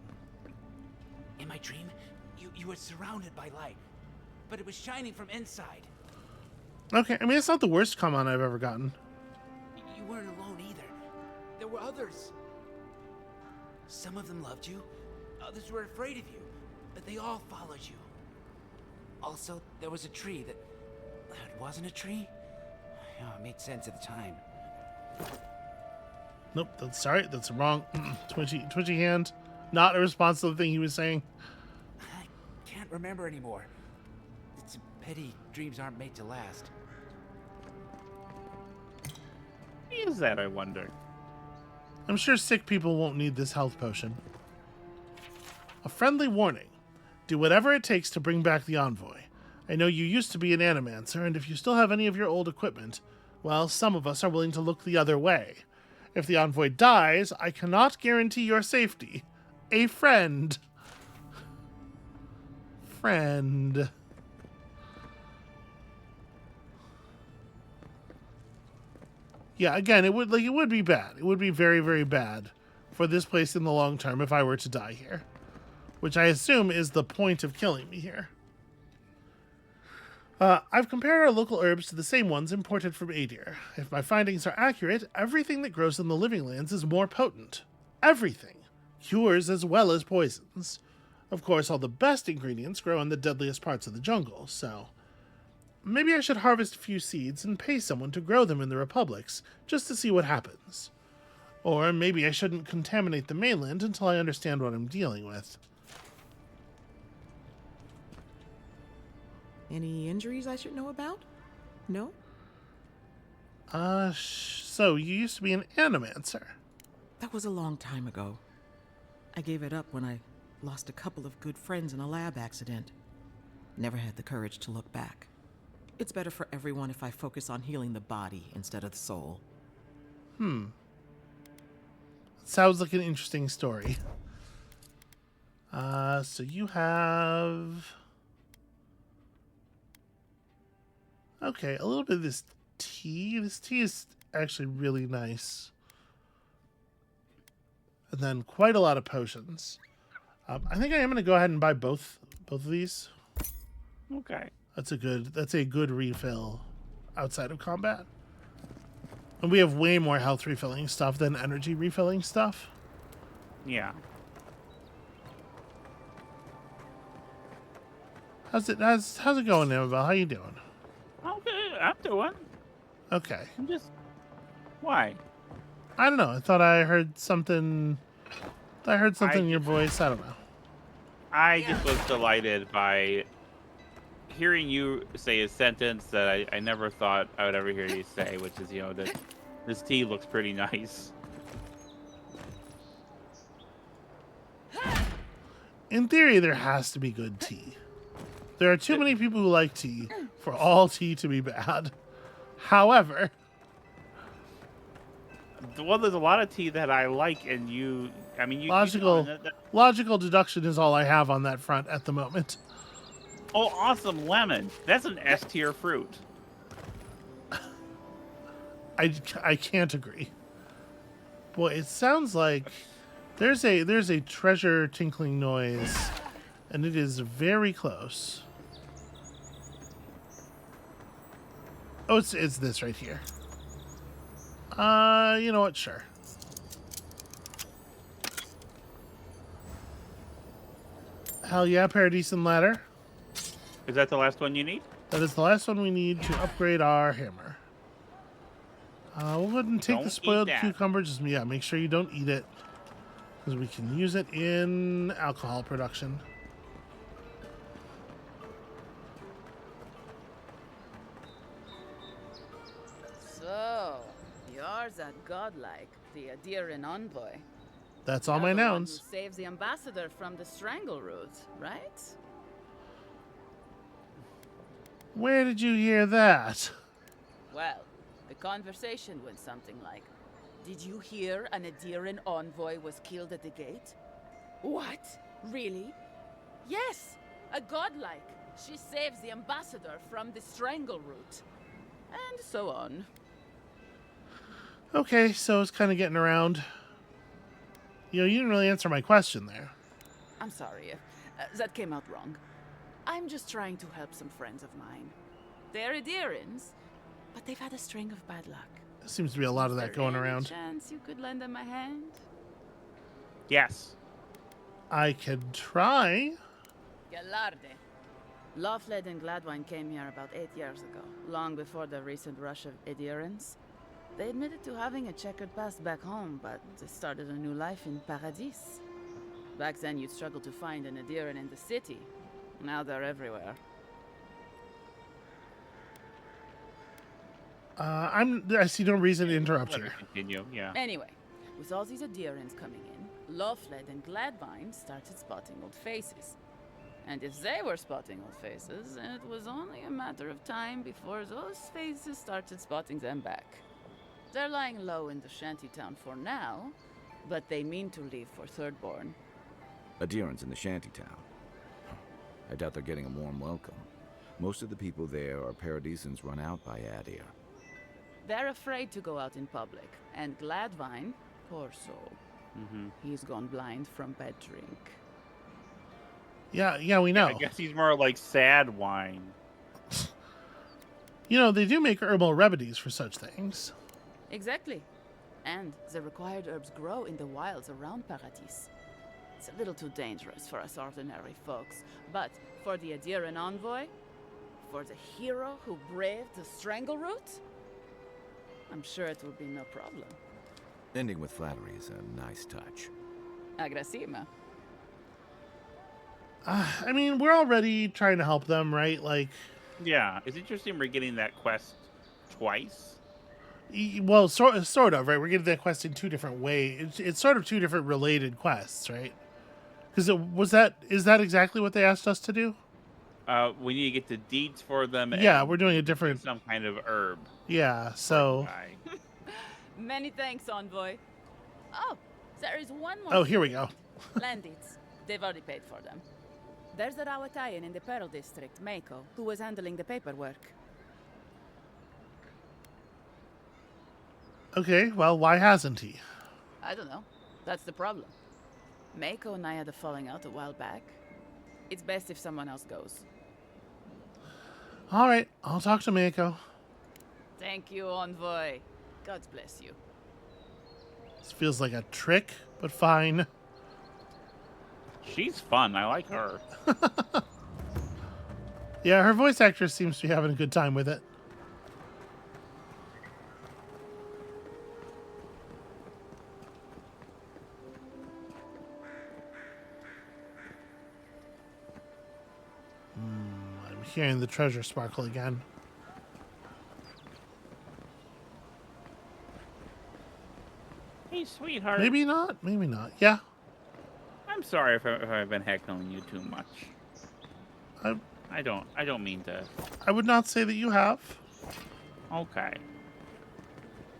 S9: In my dream, you were surrounded by light, but it was shining from inside.
S1: Okay, I mean, it's not the worst comment I've ever gotten.
S9: You weren't alone either. There were others. Some of them loved you, others were afraid of you, but they all followed you. Also, there was a tree that wasn't a tree. Oh, it made sense at the time.
S1: Nope, sorry, that's wrong. Twitchy hand. Not a response to the thing he was saying.
S9: I can't remember anymore. It's a pity dreams aren't made to last.
S2: Who is that, I wonder?
S1: I'm sure sick people won't need this health potion. A friendly warning. Do whatever it takes to bring back the envoy. I know you used to be an animancer, and if you still have any of your old equipment, well, some of us are willing to look the other way. If the envoy dies, I cannot guarantee your safety. A friend. Friend. Yeah, again, it would be bad. It would be very, very bad for this place in the long term if I were to die here. Which I assume is the point of killing me here. I've compared our local herbs to the same ones imported from Adir. If my findings are accurate, everything that grows in the Living Lands is more potent. Everything. Cures as well as poisons. Of course, all the best ingredients grow in the deadliest parts of the jungle, so... Maybe I should harvest a few seeds and pay someone to grow them in the Republics, just to see what happens. Or maybe I shouldn't contaminate the mainland until I understand what I'm dealing with.
S8: Any injuries I should know about? No?
S1: So you used to be an animancer.
S8: That was a long time ago. I gave it up when I lost a couple of good friends in a lab accident. Never had the courage to look back. It's better for everyone if I focus on healing the body instead of the soul.
S1: Sounds like an interesting story. So you have... Okay, a little bit of this tea. This tea is actually really nice. And then quite a lot of potions. I think I am going to go ahead and buy both of these.
S2: Okay.
S1: That's a good refill outside of combat. And we have way more health refilling stuff than energy refilling stuff.
S2: Yeah.
S1: How's it going, Amabel? How you doing?
S2: Okay, I'm doing.
S1: Okay.
S2: I'm just... Why?
S1: I don't know. I thought I heard something. In your voice. I don't know.
S2: I just was delighted by hearing you say a sentence that I never thought I would ever hear you say, which is, that this tea looks pretty nice.
S1: In theory, there has to be good tea. There are too many people who like tea for all tea to be bad. However...
S2: Well, there's a lot of tea that I like, and you
S1: logical deduction is all I have on that front at the moment.
S2: Oh, awesome, lemon. That's an S tier fruit.
S1: I can't agree. Boy, it sounds like there's a treasure tinkling noise, and it is very close. Oh, it's this right here. You know what? Sure. Hell yeah, Paradise Ladder.
S2: Is that the last one you need?
S1: That is the last one we need to upgrade our hammer. We'll go ahead and take the spoiled cucumber. Just make sure you don't eat it, because we can use it in alcohol production.
S10: So, you're that godlike, the Adiran envoy.
S1: That's all
S10: You're
S1: my
S10: the one
S1: nouns.
S10: who saves the ambassador from the strangle root, right?
S1: Where did you hear that?
S10: Well, the conversation went something like, "Did you hear an Adiran envoy was killed at the gate?" "What? Really?" "Yes, a godlike. She saves the ambassador from the strangle root." And so on.
S1: Okay, so it's kind of getting around. You didn't really answer my question there.
S10: I'm sorry, that came out wrong. I'm just trying to help some friends of mine. They're Adirans, but they've had a string of bad luck.
S1: There seems to be a lot of that going around.
S10: Chance you could lend them a hand?
S2: Yes.
S1: I could try.
S10: Galarde. Lawfled and Gladwine came here about 8 years ago, long before the recent rush of Adirans. They admitted to having a checkered past back home, but they started a new life in Paradis. Back then, you'd struggle to find an Adiran in the city. Now they're everywhere.
S1: I see no reason to interrupt you.
S2: Continue, yeah.
S10: Anyway, with all these Adirans coming in, Lawfled and Gladwine started spotting old faces. And if they were spotting old faces, it was only a matter of time before those faces started spotting them back. They're lying low in the shantytown for now, but they mean to leave for Thirdborn.
S3: Adirans in the shantytown. I doubt they're getting a warm welcome. Most of the people there are Paradisans run out by Adir.
S10: They're afraid to go out in public, and Gladwine, poor soul, he's gone blind from bad drink.
S1: Yeah, we know.
S2: I guess he's more like sad wine.
S1: They do make herbal remedies for such things.
S10: Exactly. And the required herbs grow in the wilds around Paradis. It's a little too dangerous for us ordinary folks, but for the Adiran envoy, for the hero who braved the strangle root, I'm sure it will be no problem.
S3: Ending with flattery is a nice touch.
S10: Agrasima.
S1: I mean, we're already trying to help them, right? Like,
S2: Yeah, it's interesting we're getting that quest twice.
S1: Well, sort of, right? We're getting that quest in two different ways. It's sort of two different related quests, right? Because is that exactly what they asked us to do?
S2: We need to get the deeds for them.
S1: Yeah,
S2: and
S1: we're doing a
S2: get
S1: different.
S2: some kind of herb.
S1: Yeah,
S2: for a
S1: so.
S2: guy.
S10: Many thanks, envoy. Oh, there is one more.
S1: Oh, here we go.
S10: Land deeds. They've already paid for them. There's the Rawatayan in the Pearl District, Mako, who was handling the paperwork.
S1: Okay, well, why hasn't he?
S10: I don't know. That's the problem. Mako and I had a falling out a while back. It's best if someone else goes.
S1: All right, I'll talk to Mako.
S10: Thank you, envoy. God bless you.
S1: This feels like a trick, but fine.
S2: She's fun. I like her.
S1: Yeah, her voice actress seems to be having a good time with it. I'm hearing the treasure sparkle again.
S2: Hey, sweetheart.
S1: Maybe not. Maybe not. Yeah.
S2: I'm sorry if I've been heckling you too much. I don't mean to.
S1: I would not say that you have.
S2: Okay.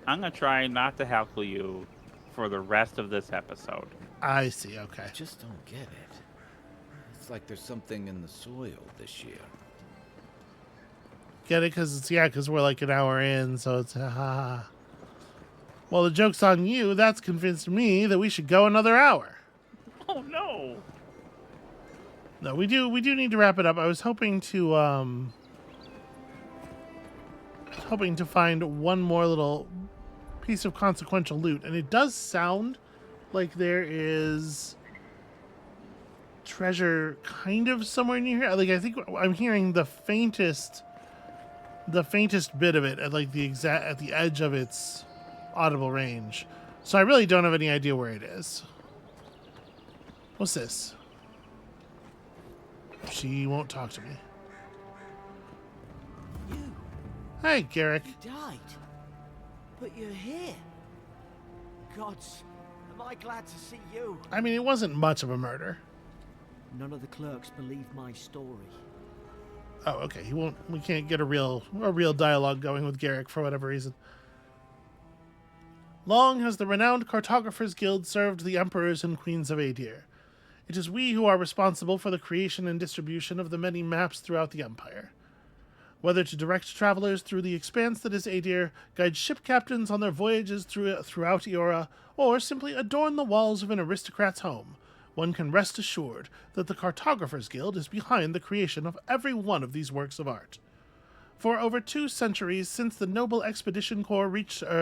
S2: I'm gonna try not to heckle you for the rest of this episode.
S1: I see. Okay.
S3: I just don't get it. It's like there's something in the soil this year.
S1: Get it? Because we're like an hour in, so it's ha. Well, the joke's on you. That's convinced me that we should go another hour.
S2: Oh no.
S1: No, we do need to wrap it up. I was hoping to find one more little piece of consequential loot, and it does sound like there is treasure kind of somewhere near here. Like I think I'm hearing the faintest bit of it at like at the edge of its audible range. So I really don't have any idea where it is. What's this? She won't talk to me.
S5: You
S1: Hey, Garrick.
S5: died. But you're here. Gods, am I glad to see you.
S1: I mean, it wasn't much of a murder.
S5: None of the clerks believe my story.
S1: Oh, okay. We can't get a real dialogue going with Garrick for whatever reason. Long has the renowned Cartographers Guild served the emperors and queens of Adir. It is we who are responsible for the creation and distribution of the many maps throughout the empire. Whether to direct travelers through the expanse that is Adir, guide ship captains on their voyages throughout Eora, or simply adorn the walls of an aristocrat's home, one can rest assured that the Cartographers Guild is behind the creation of every one of these works of art. For over 2 centuries since the Noble Expedition Corps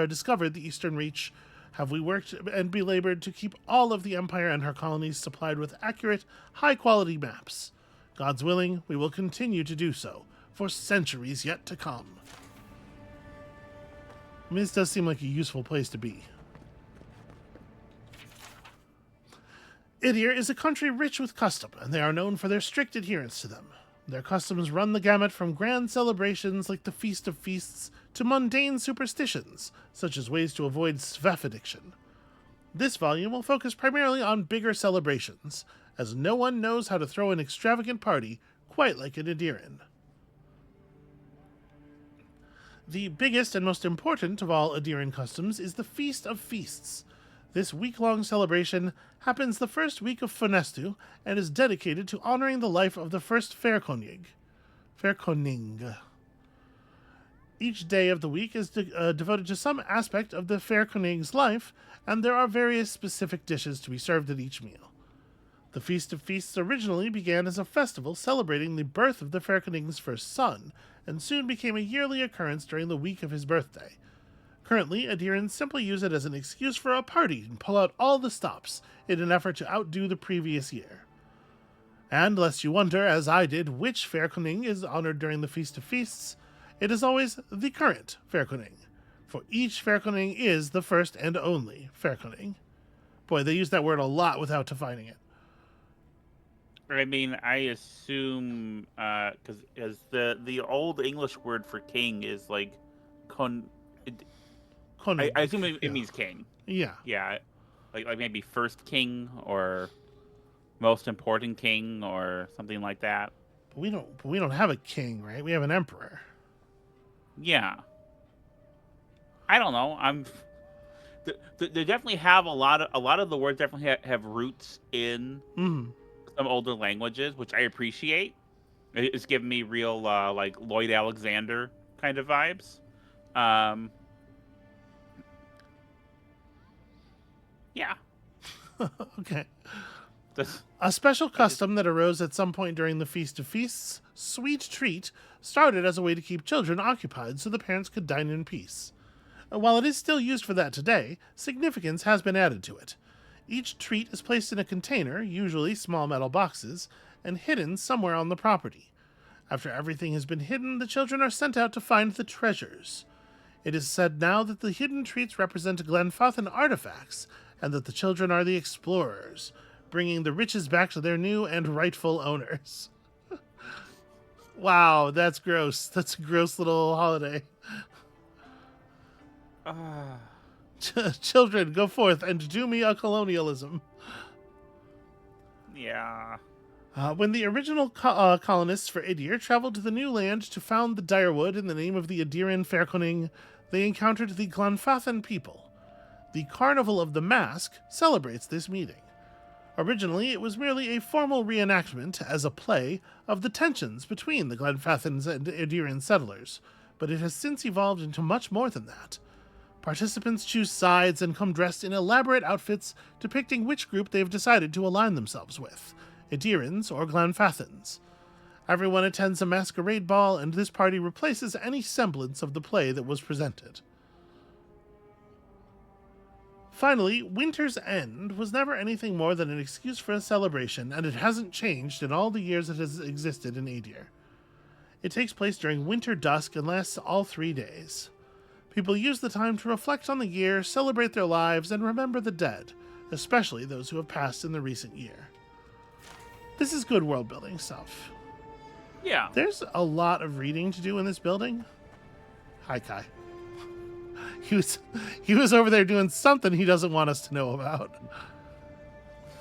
S1: discovered the Eastern Reach, have we worked and belabored to keep all of the Empire and her colonies supplied with accurate, high-quality maps. God's willing, we will continue to do so, for centuries yet to come. I mean, this does seem like a useful place to be. Idir is a country rich with custom, and they are known for their strict adherence to them. Their customs run the gamut from grand celebrations like the Feast of Feasts to mundane superstitions, such as ways to avoid Svef addiction. This volume will focus primarily on bigger celebrations, as no one knows how to throw an extravagant party quite like an Adiran. The biggest and most important of all Adiran customs is the Feast of Feasts. This week-long celebration happens the first week of Fenestu and is dedicated to honoring the life of the first Fairkonig. Each day of the week is devoted to some aspect of the Fairkonig's life, and there are various specific dishes to be served at each meal. The Feast of Feasts originally began as a festival celebrating the birth of the Fairkonig's first son, and soon became a yearly occurrence during the week of his birthday. Currently, Adirans simply use it as an excuse for a party and pull out all the stops in an effort to outdo the previous year. And lest you wonder, as I did, which Fairkonig is honored during the Feast of Feasts, it is always the current Fairkonig, for each Fairkonig is the first and only Fairkonig. Boy, they use that word a lot without defining it.
S2: I mean, I assume because the old English word for king is like I assume it means king.
S1: Yeah.
S2: Yeah, like maybe first king or most important king or something like that.
S1: But we don't have a king, right? We have an emperor.
S2: Yeah. I don't know. They definitely have a lot of the words definitely have roots in some older languages, which I appreciate. It's giving me real like Lloyd Alexander kind of vibes. Yeah.
S1: Okay. A special custom that arose at some point during the Feast of Feasts, Sweet Treat, started as a way to keep children occupied so the parents could dine in peace. While it is still used for that today, significance has been added to it. Each treat is placed in a container, usually small metal boxes, and hidden somewhere on the property. After everything has been hidden, the children are sent out to find the treasures. It is said now that the hidden treats represent Glenfathan artifacts, and that the children are the explorers, bringing the riches back to their new and rightful owners. Wow, that's gross. That's a gross little holiday. Children, go forth and do me a colonialism.
S2: Yeah.
S1: When the original colonists for Idir traveled to the new land to found the Direwood in the name of the Adiran Fairkoning, they encountered the Glenfathan people. The Carnival of the Mask celebrates this meeting. Originally, it was merely a formal reenactment, as a play, of the tensions between the Glenfathans and Adiran settlers, but it has since evolved into much more than that. Participants choose sides and come dressed in elaborate outfits depicting which group they've decided to align themselves with, Adirans or Glenfathans. Everyone attends a masquerade ball, and this party replaces any semblance of the play that was presented. Finally, Winter's End was never anything more than an excuse for a celebration, and it hasn't changed in all the years it has existed in Adir. It takes place during winter dusk and lasts all 3 days. People use the time to reflect on the year, celebrate their lives, and remember the dead, especially those who have passed in the recent year. This is good world building stuff.
S2: Yeah.
S1: There's a lot of reading to do in this building. Hi, Kai. He was over there doing something he doesn't want us to know about.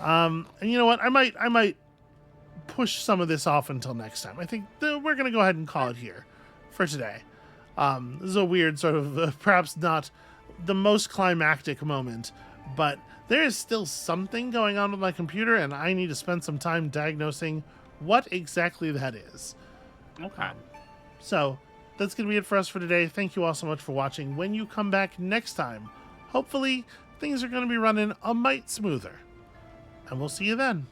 S1: And you know what? I might push some of this off until next time. I think we're going to go ahead and call it here for today. This is a weird sort of, perhaps not the most climactic moment, but there is still something going on with my computer, and I need to spend some time diagnosing what exactly that is.
S2: Okay.
S1: So that's going to be it for us for today. Thank you all so much for watching. When you come back next time, hopefully things are going to be running a mite smoother. And we'll see you then.